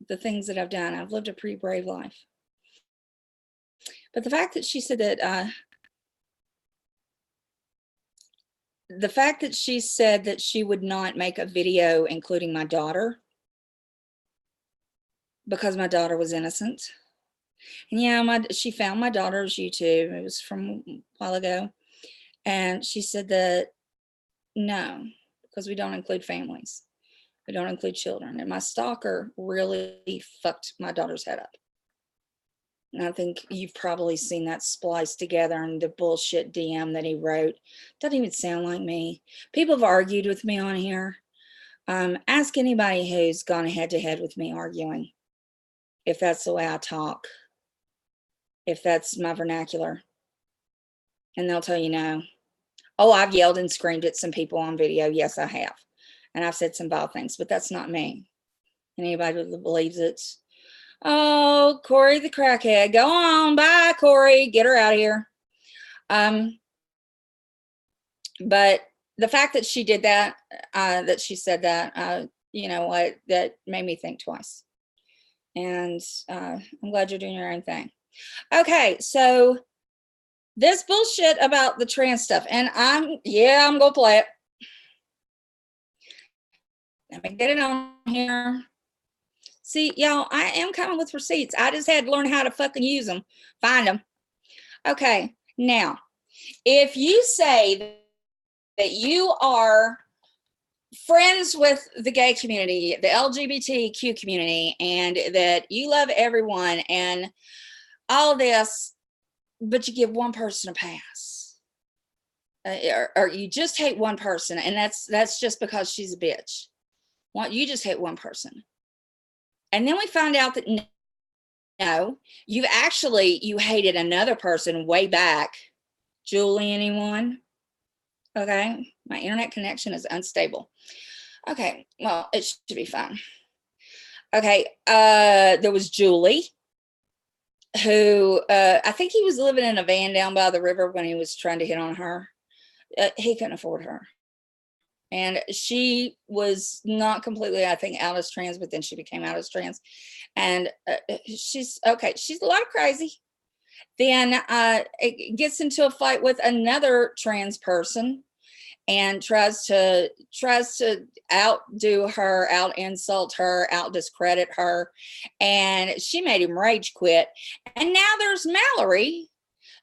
the things that I've done. I've lived a pretty brave life. But the fact that she said that, she would not make a video including my daughter because my daughter was innocent. And yeah, she found my daughter's YouTube. It was from a while ago. And she said that no, because we don't include families. We don't include children. And my stalker really fucked my daughter's head up. And I think you've probably seen that spliced together in the bullshit DM that he wrote. Doesn't even sound like me. People have argued with me on here. Ask anybody who's gone head to head with me arguing, if that's the way I talk, if that's my vernacular. And they'll tell you no. Oh, I've yelled and screamed at some people on video. Yes, I have. And I've said some vile things, but that's not me. And anybody that believes it, oh, Corey the crackhead, go on, bye, Corey, get her out of here. But the fact that she did that, that she said that, you know what, that made me think twice. And I'm glad you're doing your own thing. Okay, so this bullshit about the trans stuff, and I'm gonna play it. Let me get it on here. See, y'all, I am coming with receipts. I just had to learn how to fucking use them, find them. Okay, now, if you say that you are friends with the gay community, the LGBTQ community, and that you love everyone and all this, but you give one person a pass, or you just hate one person, and that's just because she's a bitch. You just hate one person. And then we find out that no, you hated another person way back. Julie, anyone? Okay, my internet connection is unstable. Okay, well, it should be fine. Okay, there was Julie, who I think he was living in a van down by the river when he was trying to hit on her. He couldn't afford her. And she was not completely, I think, out as trans, but then she became out as trans. And she's a lot of crazy. Then it gets into a fight with another trans person and tries to outdo her, out insult her, out discredit her. And she made him rage quit. And now there's Mallory,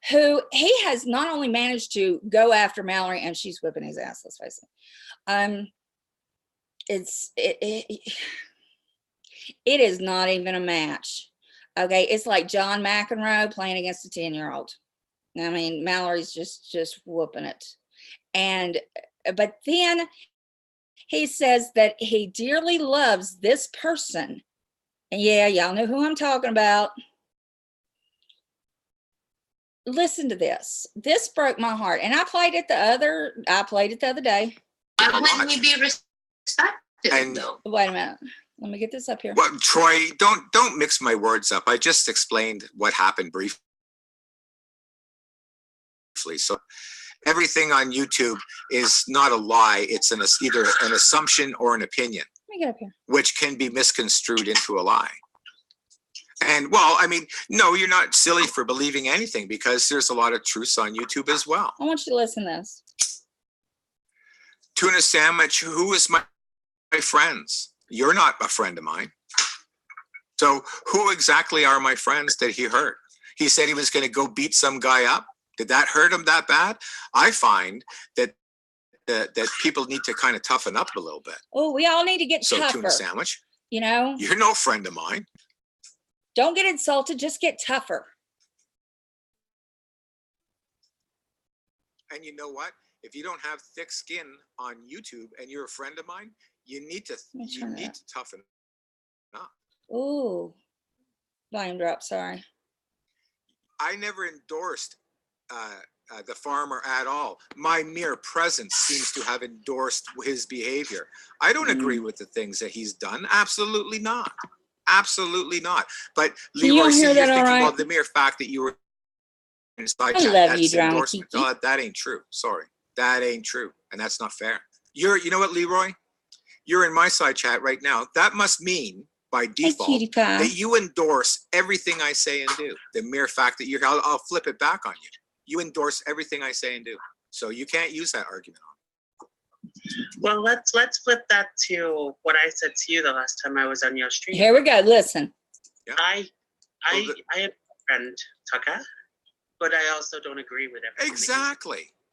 who he has not only managed to go after Mallory, and she's whipping his ass, let's face it. It is not even a match. Okay, it's like John McEnroe playing against a 10-year-old. I mean, Mallory's just whooping it. But then he says that he dearly loves this person. And yeah, y'all know who I'm talking about. Listen to this. This broke my heart. And I played it the other day. Why wouldn't you be respected, though? Wait a minute. Let me get this up here. Well, Troy, don't mix my words up. I just explained what happened briefly. So everything on YouTube is not a lie. It's either an assumption or an opinion. Let me get up here. Which can be misconstrued into a lie. And well, I mean, no, you're not silly for believing anything because there's a lot of truths on YouTube as well. I want you to listen to this. Tuna sandwich, who is my friends? You're not a friend of mine. So who exactly are my friends that he hurt? He said he was going to go beat some guy up. Did that hurt him that bad? I find that that people need to kind of toughen up a little bit. Oh, we all need to get So tougher. tuna sandwich, You know, you're no friend of mine. don't get insulted, just get tougher. And you know what? If you don't have thick skin on YouTube and you're a friend of mine, you need to toughen up. Ooh, volume drop, sorry. I never endorsed the farmer at all. My mere presence seems to have endorsed his behavior. I don't agree with the things that he's done. Absolutely not. Absolutely not. But Leroy, see, you're thinking, well, the mere fact that you were in his side chat, that's endorsement. Oh, that ain't true. Sorry. That ain't true. And that's not fair. You know what, Leroy? You're in my side chat right now. That must mean by default that you endorse everything I say and do. The mere fact that I'll flip it back on you. You endorse everything I say and do. So you can't use that argument on. Well, let's flip that to what I said to you the last time I was on your stream. Here we go. Listen. Yeah. I have a friend, Tucker, but I also don't agree with everything.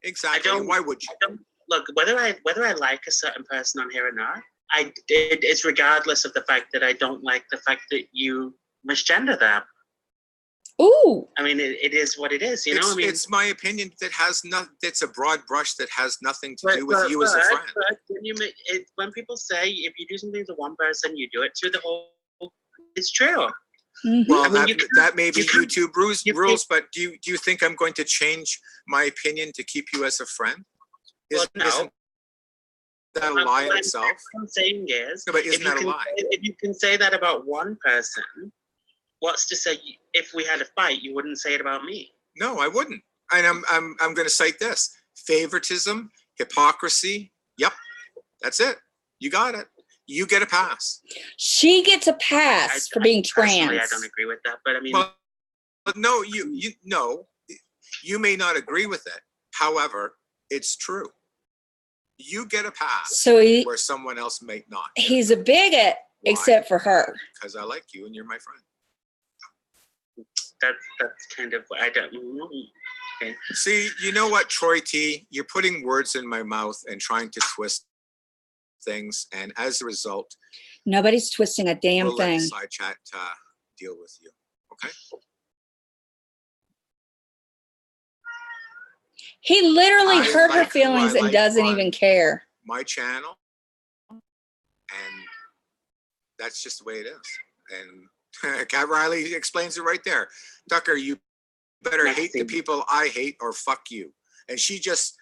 Exactly. Why would you? Look, whether I like a certain person on here or not, it's regardless of the fact that I don't like the fact that you misgender them. Ooh. I mean, it is what it is, you know? I mean, it's my opinion that has nothing, it's a broad brush that has nothing to do with you as a friend. But when people say, if you do something to one person, you do it to the whole, it's true. Mm-hmm. Well, I mean, that may be YouTube rules, but do you think I'm going to change my opinion to keep you as a friend? No. Isn't that a lie in itself? What I'm saying is, no, but isn't that a lie? If you can say that about one person, what's to say if we had a fight, you wouldn't say it about me? No, I wouldn't. And I'm going to cite this: favoritism, hypocrisy. Yep, that's it. You got it. You get a pass. She gets a pass for being trans. I don't agree with that, but I mean, but no, you may not agree with it. However, it's true. You get a pass, so where someone else may not. He's a bigot, except for her. Because I like you and you're my friend. That's kind of I don't. Okay. See, you know what, Troy T? You're putting words in my mouth and trying to twist things, and as a result, nobody's twisting a damn thing. Let side chat deal with you, okay? He literally hurt her feelings and doesn't even care. My channel, and that's just the way it is. And Cat Riley explains it right there. Tucker, you better hate the people I hate, or fuck you. And she just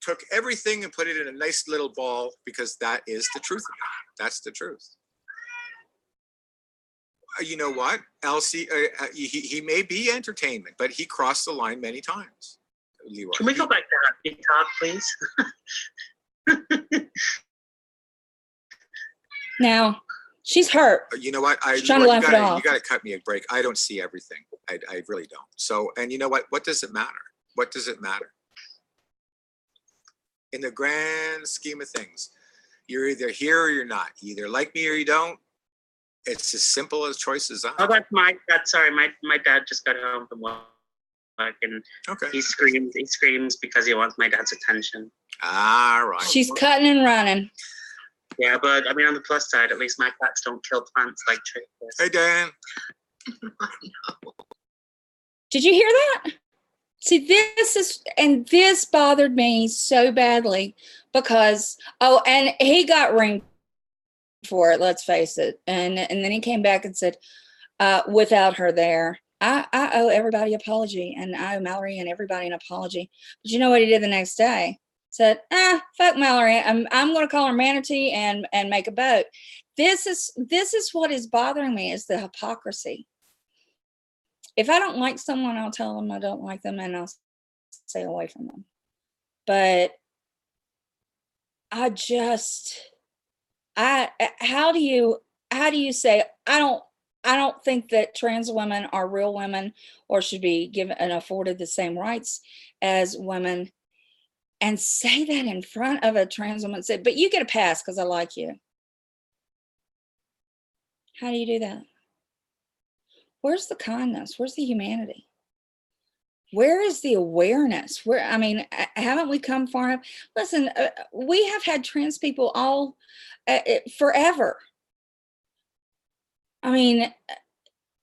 took everything and put it in a nice little ball, because that is the truth of it. That's the truth. You know what, Elsie? He may be entertainment, but he crossed the line many times. Leroy. Can we go back to happy talk, please? Now, she's hurt. You know what? She's trying to laugh it off. You got to cut me a break. I don't see everything. I really don't. So, and you know what? What does it matter? What does it matter? In the grand scheme of things, you're either here or you're not. You either like me or you don't. It's as simple as choices are. Oh, that's my dad. Sorry, my dad just got home from work, and he screams because he wants my dad's attention. All right. She's cutting and running. Yeah, but I mean, on the plus side, at least my cats don't kill plants like trees. Hey, Dan. Did you hear that? See, this bothered me so badly because, and he got ringed for it, let's face it. And then he came back and said, without her there, I owe everybody an apology, and I owe Mallory and everybody an apology. But you know what he did the next day? Said, fuck Mallory. I'm going to call her Manatee and make a boat. This is what is bothering me, is the hypocrisy. If I don't like someone, I'll tell them I don't like them, and I'll stay away from them. But how do you say, I don't think that trans women are real women or should be given and afforded the same rights as women, and say that in front of a trans woman, say, but you get a pass because I like you. How do you do that? Where's the kindness? Where's the humanity? Where is the awareness? Where, I mean, haven't we come far enough? Listen, we have had trans people all forever. I mean,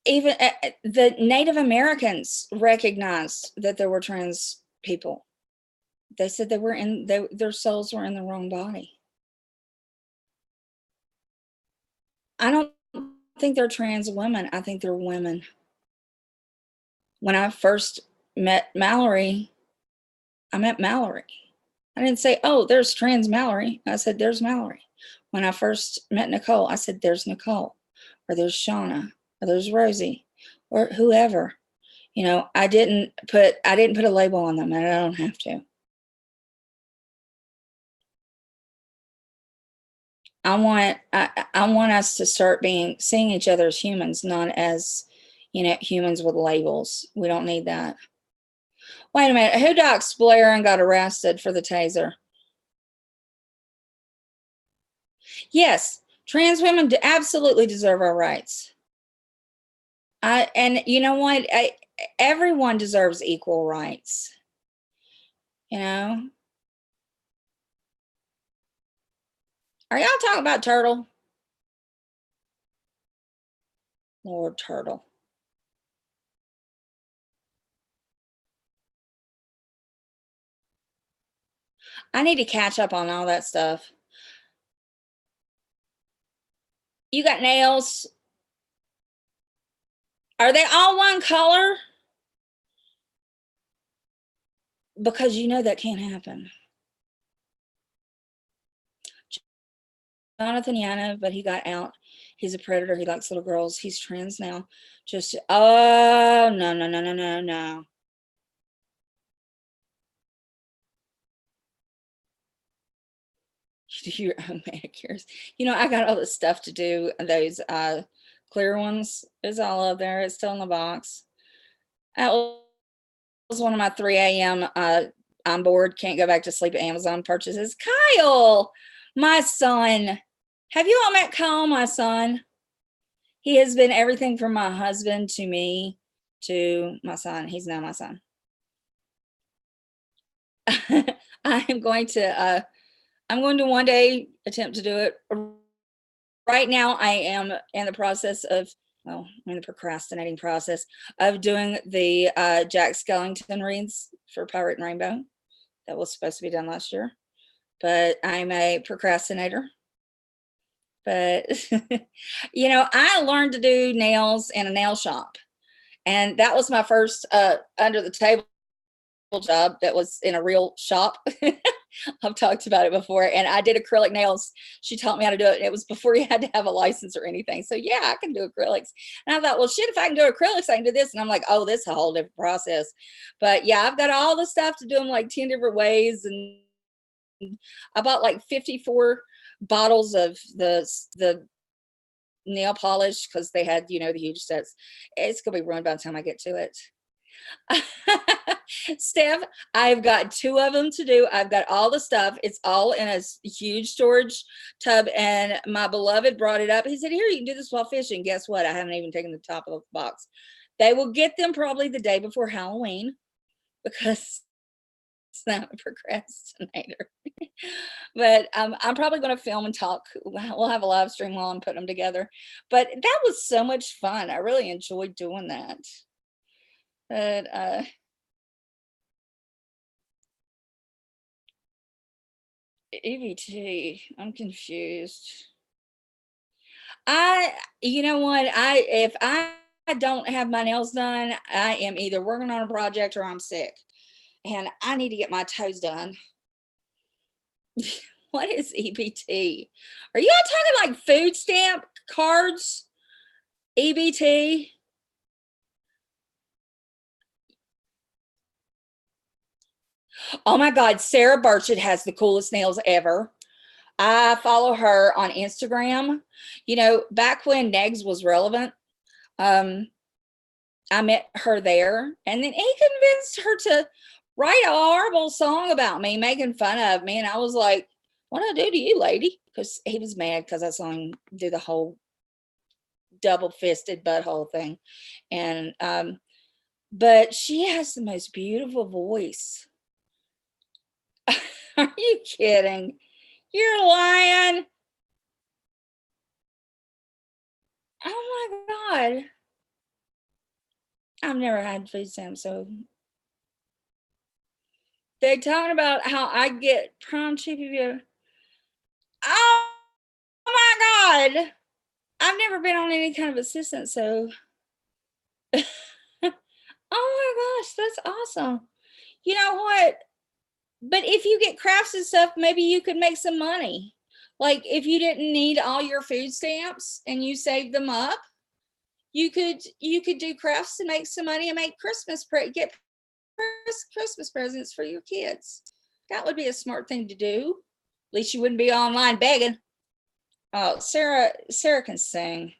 even the Native Americans recognized that there were trans people. They said they were in, their souls were in the wrong body. I don't think they're trans women. I think they're women. When I first met Mallory, I met Mallory. I didn't say, oh, there's trans Mallory. I said, there's Mallory. When I first met Nicole, I said, there's Nicole, or there's Shauna, or there's Rosie, or whoever. You know, I didn't put a label on them, and I don't have to. I want us to start seeing each other as humans, not as, you know, humans with labels. We don't need that. Wait a minute. Who doxed Blair and got arrested for the taser? Yes, trans women absolutely deserve our rights. And you know what? Everyone deserves equal rights. You know? Are y'all talking about Turtle? Lord Turtle. I need to catch up on all that stuff. You got nails. Are they all one color? Because you know that can't happen. Jonathan Yana, but he got out. He's a predator. He likes little girls. He's trans now. Just, oh, no, no, no, no, no, no. You do your own manicures. You know, I got all this stuff to do. Those clear ones is all up there. It's still in the box. That was one of my 3 a.m. I'm bored, can't go back to sleep at Amazon purchases. Kyle, my son. Have you all met Kyle, my son? He has been everything from my husband to me to my son. He's now my son. I'm going to one day attempt to do it. Right now, I am in the process of, well, I'm in the procrastinating process of doing the Jack Skellington reads for Pirate and Rainbow. That was supposed to be done last year, but I'm a procrastinator. But, you know, I learned to do nails in a nail shop. And that was my first under the table job that was in a real shop. I've talked about it before. And I did acrylic nails. She taught me how to do it. It was before you had to have a license or anything. So yeah, I can do acrylics. And I thought, well, shit, if I can do acrylics, I can do this. And I'm like, oh, this is a whole different process. But yeah, I've got all the stuff to do them like 10 different ways. And I bought like 54 bottles of the nail polish because they had, you know, the huge sets. It's gonna be ruined by the time I get to it. Steph, I've got 2 of them to do. I've got all the stuff. It's all in a huge storage tub, and my beloved brought it up. He said, here, you can do this while fishing. Guess what? I haven't even taken the top of the box. They will get them probably the day before Halloween because it's not a procrastinator. But I'm probably going to film and talk. We'll have a live stream while I'm putting them together. But that was so much fun. I really enjoyed doing that. But EBT, I'm confused. You know what? If I don't have my nails done, I am either working on a project or I'm sick. And I need to get my toes done. What is EBT? Are you all talking like food stamp cards? EBT? Oh my God, Sarah Burchett has the coolest nails ever. I follow her on Instagram. You know, back when Negs was relevant, I met her there, and then he convinced her to write a horrible song about me, making fun of me. And I was like, what do I do to you, lady? Because he was mad because I saw him do the whole double-fisted butthole thing. And but she has the most beautiful voice. Are you kidding? You're lying. Oh my God. I've never had food stamps, so they're talking about how I get prom chippy. Oh my God. I've never been on any kind of assistance, so oh my gosh, that's awesome. You know what? But if you get crafts and stuff, maybe you could make some money. Like if you didn't need all your food stamps and you saved them up, you could do crafts to make some money and make get Christmas presents for your kids. That would be a smart thing to do. At least you wouldn't be online begging. Oh, Sarah can sing.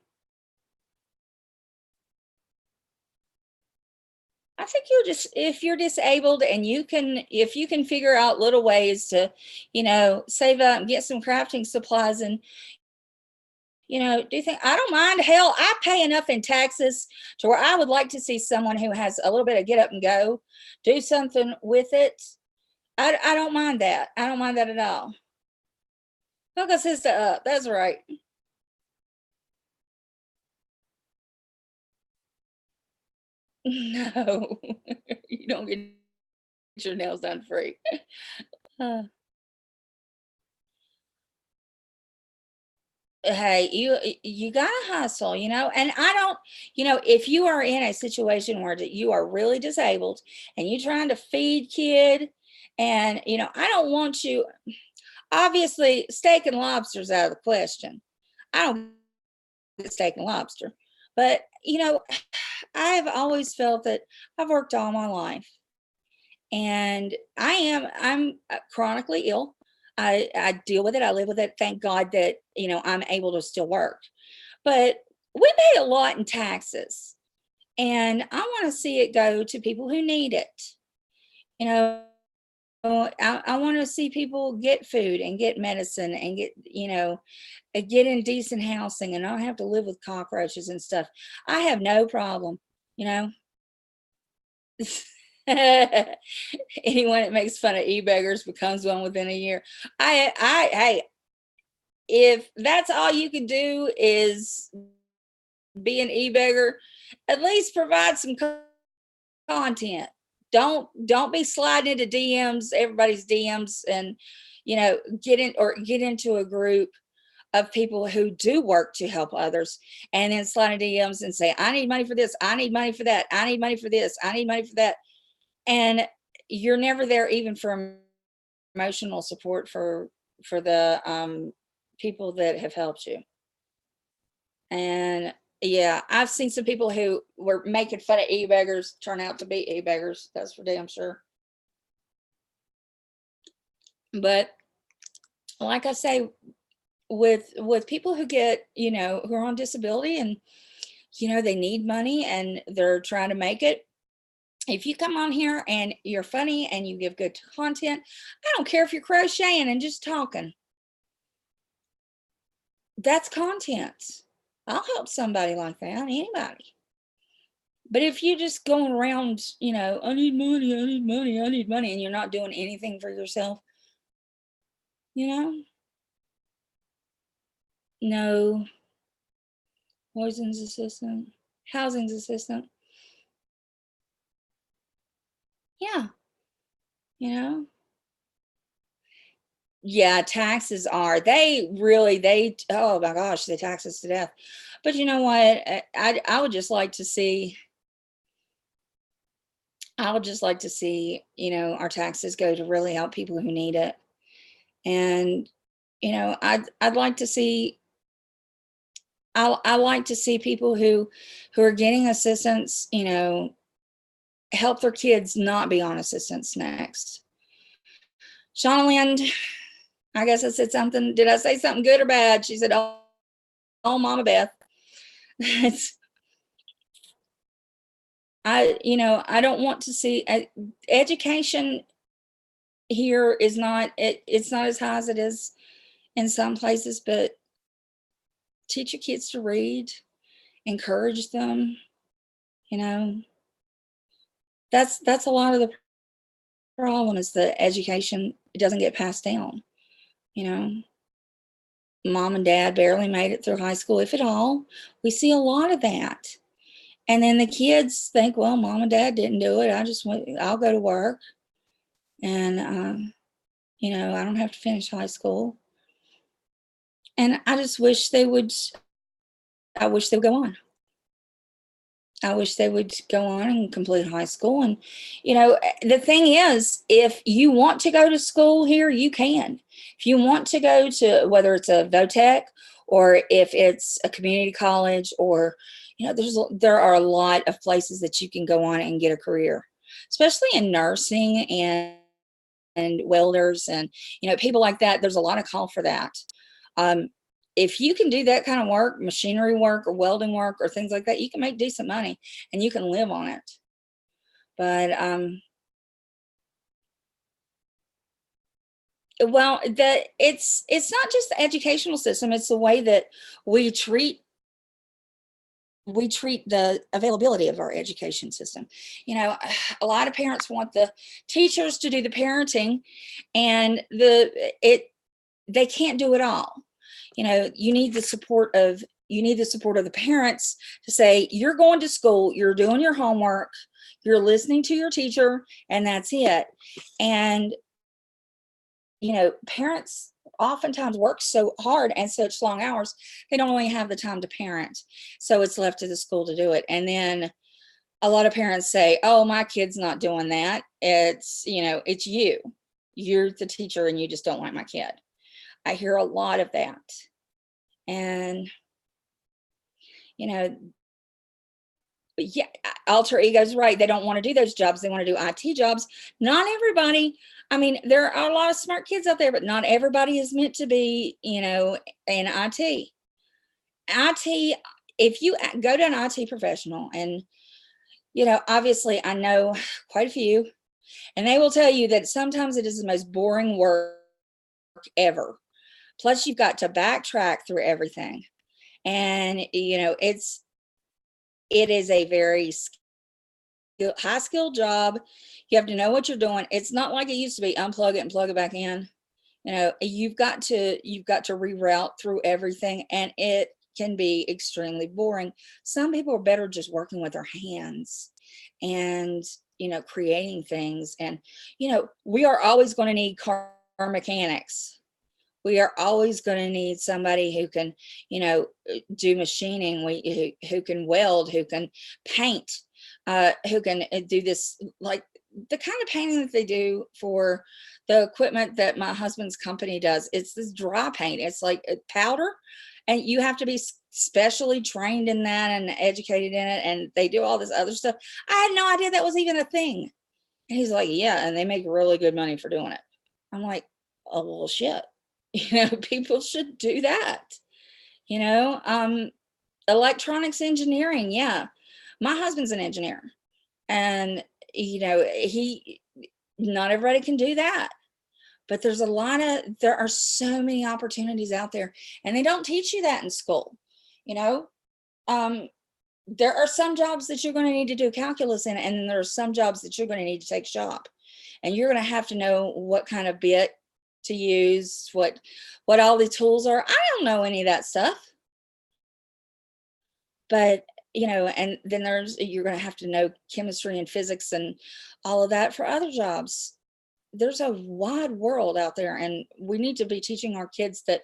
I think if you're disabled and if you can figure out little ways to, save up and get some crafting supplies and, do you think, I don't mind. Hell, I pay enough in taxes to where I would like to see someone who has a little bit of get up and go, do something with it. I don't mind that. I don't mind that at all. Hook a sister up. That's right. No, you don't get your nails done free. Hey, you gotta hustle, and I don't, if you are in a situation where you are really disabled and you're trying to feed kid, and I don't want you, obviously steak and lobster's out of the question. I don't get steak and lobster, but I've always felt that I've worked all my life and I'm chronically ill. I deal with it. I live with it. Thank God that, I'm able to still work. But we pay a lot in taxes. And I want to see it go to people who need it. I want to see people get food and get medicine and get in decent housing and not have to live with cockroaches and stuff. I have no problem, Anyone that makes fun of e-beggars becomes one within a year. Hey, if that's all you can do is be an e-beggar, at least provide some content. Don't be sliding into DMs, everybody's DMs, and get into a group of people who do work to help others, and then slide into DMs and say, I need money for this, I need money for that, I need money for this, I need money for that. And you're never there even for emotional support for the people that have helped you. And yeah, I've seen some people who were making fun of e-beggars turn out to be e-beggars. That's for damn sure. But like I say, with people who get, who are on disability and, they need money and they're trying to make it. If you come on here and you're funny and you give good content, I don't care if you're crocheting and just talking. That's content. I'll help somebody like that, anybody. But if you're just going around, I need money, I need money, I need money, and you're not doing anything for yourself, no. Poisons assistant, housing's assistant. Yeah. Yeah, taxes are, oh my gosh, they tax us to death. But you know what? I would just like to see, our taxes go to really help people who need it. And, I'd like to see, I like to see people who are getting assistance, help their kids not be on assistance next. Shauna Lind, I guess I said something. Did I say something good or bad? She said, oh Mama Beth. I don't want to see education here is not, it's not as high as it is in some places, but teach your kids to read, encourage them, That's a lot of the problem, is the education doesn't get passed down. You know, mom and dad barely made it through high school, if at all. We see a lot of that. And then the kids think, well, mom and dad didn't do it. I'll go to work, and, I don't have to finish high school. And I just wish I wish they would go on. I wish they would go on and complete high school. And, the thing is, if you want to go to school here, you can. If you want to go to, whether it's a VOTEC or if it's a community college, or, there are a lot of places that you can go on and get a career, especially in nursing and welders and, people like that. There's a lot of call for that. If you can do that kind of work, machinery work or welding work or things like that, you can make decent money and you can live on it. But, well, it's not just the educational system. It's the way that we treat the availability of our education system. A lot of parents want the teachers to do the parenting, and they can't do it all. You need the support of the parents to say, you're going to school, you're doing your homework, you're listening to your teacher, and that's it. And, parents oftentimes work so hard and such long hours, they don't really have the time to parent. So it's left to the school to do it. And then a lot of parents say, oh, my kid's not doing that. It's you. You're the teacher and you just don't like my kid. I hear a lot of that. And, yeah, alter ego's right. They don't want to do those jobs. They want to do IT jobs. Not everybody. I mean, there are a lot of smart kids out there, but not everybody is meant to be, in IT. IT, if you go to an IT professional, and, obviously I know quite a few, and they will tell you that sometimes it is the most boring work ever. Plus, you've got to backtrack through everything. And, it is a very high skill job. You have to know what you're doing. It's not like it used to be, unplug it and plug it back in. You've got to reroute through everything, and it can be extremely boring. Some people are better just working with their hands and, creating things. And, we are always going to need car mechanics. We are always going to need somebody who can, do machining, who can weld, who can paint, who can do this, like the kind of painting that they do for the equipment that my husband's company does. It's this dry paint. It's like powder, and you have to be specially trained in that and educated in it. And they do all this other stuff. I had no idea that was even a thing. And he's like, yeah, and they make really good money for doing it. I'm like, oh, well, shit. People should do that. Electronics engineering. Yeah. My husband's an engineer, and, not everybody can do that, but there are so many opportunities out there, and they don't teach you that in school. There are some jobs that you're going to need to do calculus in, and then there are some jobs that you're going to need to take shop, and you're going to have to know what kind of bit to use, what all the tools are. I don't know any of that stuff, but and then you're going to have to know chemistry and physics and all of that for other jobs. There's a wide world out there, and we need to be teaching our kids that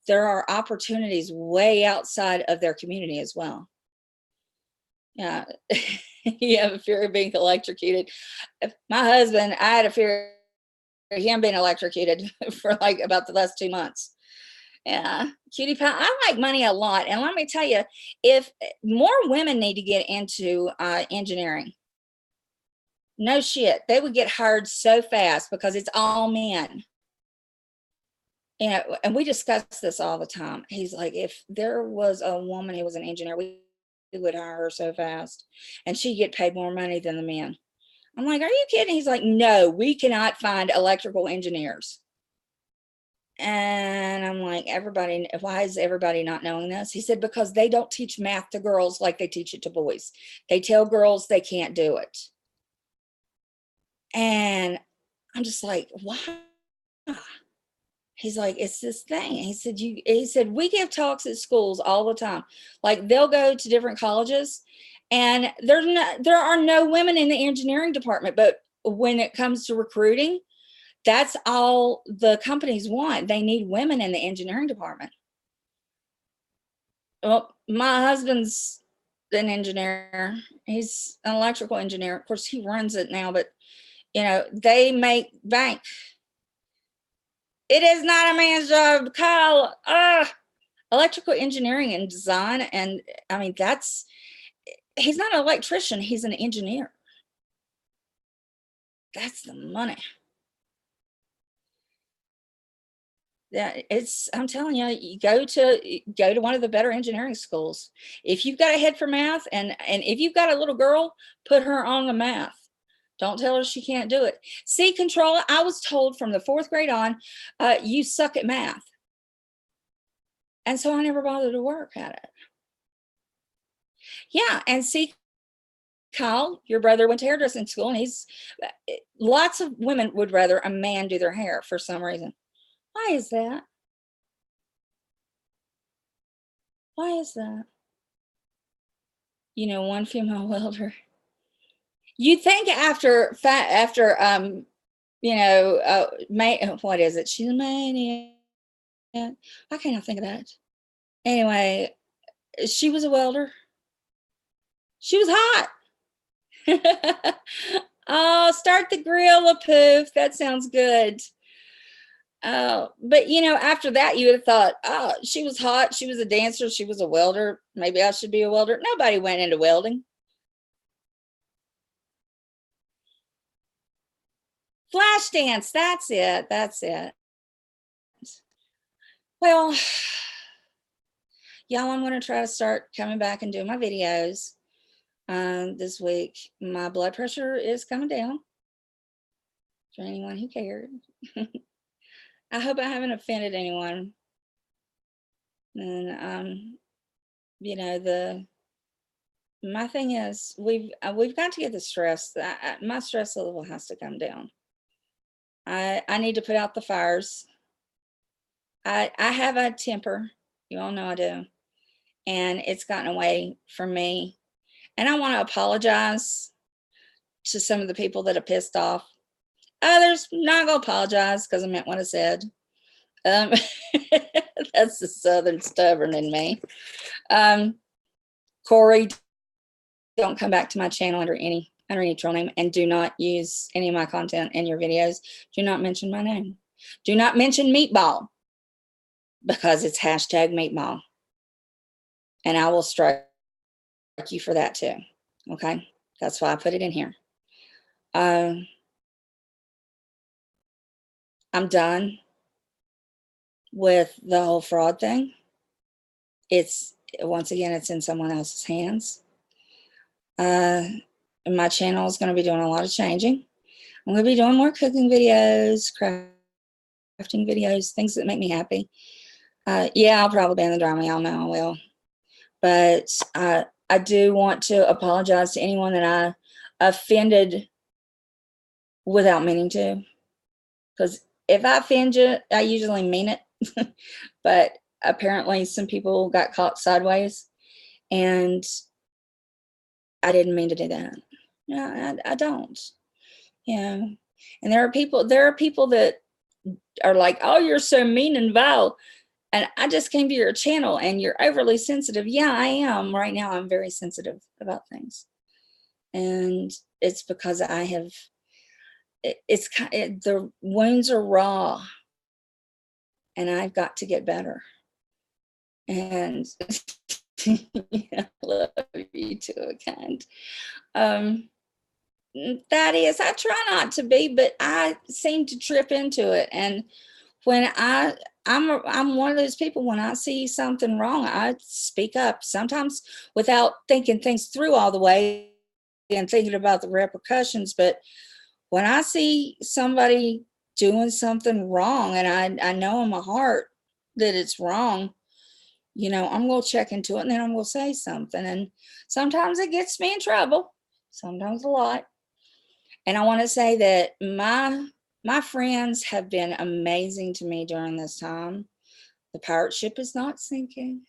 there are opportunities way outside of their community as well. Yeah. You have a fear of being electrocuted. My husband, I had a fear of him being electrocuted for like about the last 2 months. Yeah, cutie pie. I like money a lot. And let me tell you, if more women need to get into engineering, no shit, they would get hired so fast because it's all men. And we discuss this all the time. He's like, if there was a woman who was an engineer, we would hire her so fast, and she'd get paid more money than the men. I'm like, are you kidding? He's like, no, we cannot find electrical engineers. And I'm like, why is everybody not knowing this? He said, because they don't teach math to girls like they teach it to boys. They tell girls they can't do it. And I'm just like, why? He's like, it's this thing. He said, we give talks at schools all the time. Like they'll go to different colleges and there are no women in the engineering department, but when it comes to recruiting, that's all the companies want. They need women in the engineering department. Well, my husband's an engineer. He's an electrical engineer. Of course, he runs it now, but you know, they make bank. It is not a man's job to call electrical engineering and design. And I mean, he's not an electrician, he's an engineer. That's the money. Yeah, I'm telling you, you go to one of the better engineering schools. If you've got a head for math, and if you've got a little girl, put her on the math. Don't tell her she can't do it. See, Control, I was told from the 4th grade on, you suck at math. And so I never bothered to work at it. Yeah, and see, Kyle, your brother went to hairdressing school, and lots of women would rather a man do their hair for some reason. Why is that? Why is that? You know, one female welder. You'd think after you know, what is it? She's a maniac. Why can't I think of that? Anyway, she was a welder. She was hot. Oh, start the grill, a poof. That sounds good. But you know, after that, you would have thought, oh, she was hot. She was a dancer. She was a welder. Maybe I should be a welder. Nobody went into welding. Flash dance. That's it. That's it. Well, y'all, I'm going to try to start coming back and doing my videos this week. My blood pressure is coming down for anyone who cared. I hope I haven't offended anyone. And you know, my thing is we've got to get the stress. My stress level has to come down. I need to put out the fires. I have a temper. You all know I do. And it's gotten away from me. And I want to apologize to some of the people that are pissed off. Others, not going to apologize because I meant what I said. That's the Southern stubborn in me. Corey, don't come back to my channel under any troll name, and do not use any of my content in your videos. Do not mention my name. Do not mention Meatball, because it's #Meatball. And I will strike you for that too. Okay? That's why I put it in here. I'm done with the whole fraud thing. Once again, it's in someone else's hands. My channel is going to be doing a lot of changing. I'm going to be doing more cooking videos, crafting videos, things that make me happy. Yeah, I'll probably be in the drama. Y'all know I will. But I do want to apologize to anyone that I offended without meaning to. Because if I offend you, I usually mean it. But apparently some people got caught sideways, and I didn't mean to do that. No, I don't. Yeah. And there are people that are like, oh, you're so mean and vile. And I just came to your channel and you're overly sensitive. Yeah, I am. Right now, I'm very sensitive about things. And it's because I have, the wounds are raw. And I've got to get better. And I love you to a kind. That is, I try not to be, but I seem to trip into it. And when I'm one of those people, when I see something wrong, I speak up, sometimes without thinking things through all the way and thinking about the repercussions. But when I see somebody doing something wrong, and I know in my heart that it's wrong, you know, I'm going to check into it, and then I'm going to say something. And sometimes it gets me in trouble, sometimes a lot. And I want to say that my friends have been amazing to me during this time. The pirate ship is not sinking.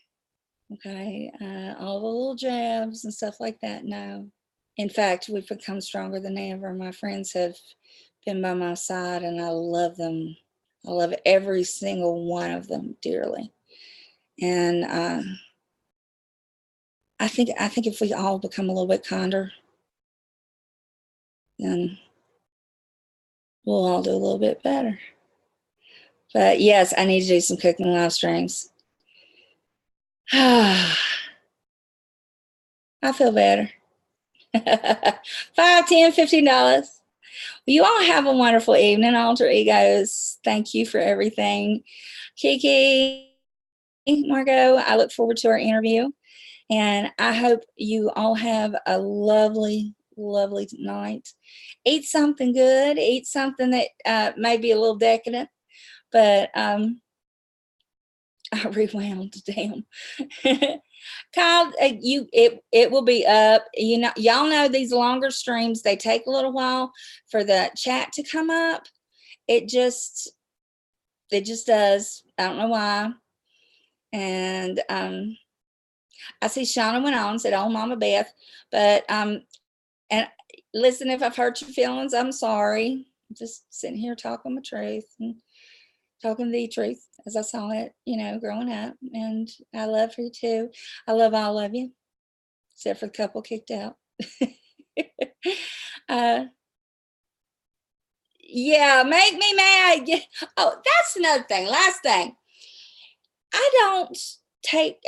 Okay. All the little jabs and stuff like that. No. In fact, we've become stronger than ever. My friends have been by my side and I love them. I love every single one of them dearly. And I think if we all become a little bit kinder, then we'll all do a little bit better. But yes, I need to do some cooking live streams. I feel better. $5, $10, $15. You all have a wonderful evening, alter egos. Thank you for everything. Kiki, Margot, I look forward to our interview. And I hope you all have a lovely, lovely night. Eat something good. Eat something that may be a little decadent. But I rewound, damn. Kyle, it will be up. You know, y'all know these longer streams, they take a little while for the chat to come up. It just does. I don't know why. And I see Shauna went on, said, "Oh, Mama Beth," but and listen, if I've hurt your feelings, I'm sorry. I'm just sitting here talking my truth and talking the truth as I saw it, you know, growing up. And I love you too. I love all of you, except for the couple kicked out. Yeah, make me mad. Oh, that's another thing. Last thing. I don't take,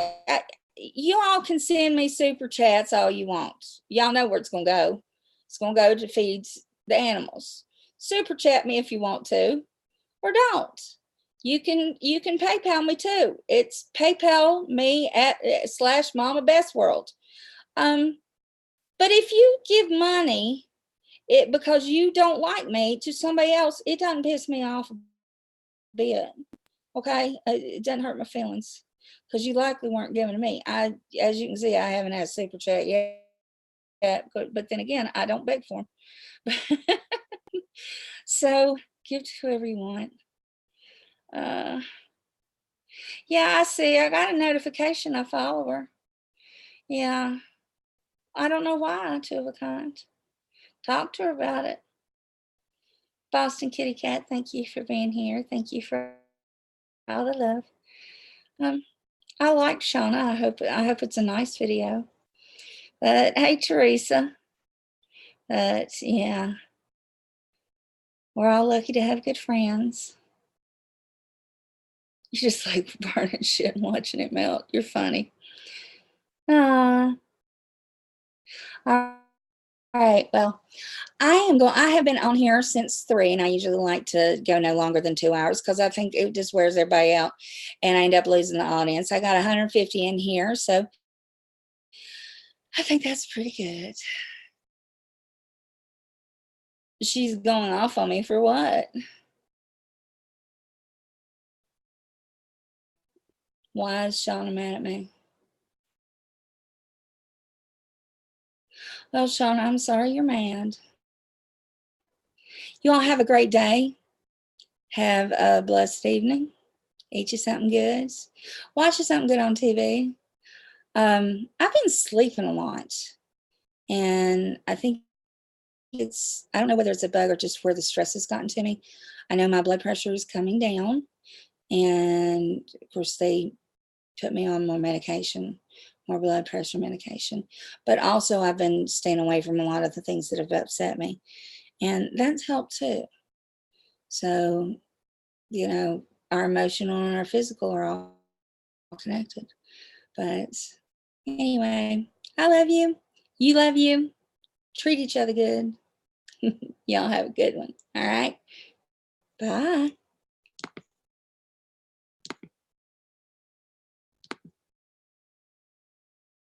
you all can send me super chats all you want. Y'all know where it's going to go. It's going to go to feed the animals. Super chat me if you want to, or don't. You can PayPal me too. It's PayPal me at /MamaBethsWorld. But if you give money because you don't like me to somebody else, it doesn't piss me off a bit. Okay, it doesn't hurt my feelings because you likely weren't giving to me. As you can see, I haven't had a super chat yet, but then again, I don't beg for them. So give to whoever you want. Yeah, I see. I got a notification. I follow her. Yeah, I don't know why. Two of a kind. Talk to her about it. Boston Kitty Cat, thank you for being here. Thank you for all the love. I like Shauna. I hope it's a nice video. But hey, Teresa. But yeah, we're all lucky to have good friends. You just like burning shit and watching it melt. You're funny. All right. Well, I have been on here since 3, and I usually like to go no longer than 2 hours because I think it just wears everybody out, and I end up losing the audience. I got 150 in here, so I think that's pretty good. She's going off on me for what? Why is Shauna mad at me? Well, Shauna, I'm sorry you're mad. You all have a great day. Have a blessed evening. Eat you something good. Watch you something good on TV. I've been sleeping a lot. And I think I don't know whether it's a bug or just where the stress has gotten to me. I know my blood pressure is coming down. And of course, they put me on more medication, more blood pressure medication. But also, I've been staying away from a lot of the things that have upset me. And that's helped too. So, you know, our emotional and our physical are all connected. But anyway, I love you. You love you. Treat each other good. Y'all have a good one. All right. Bye.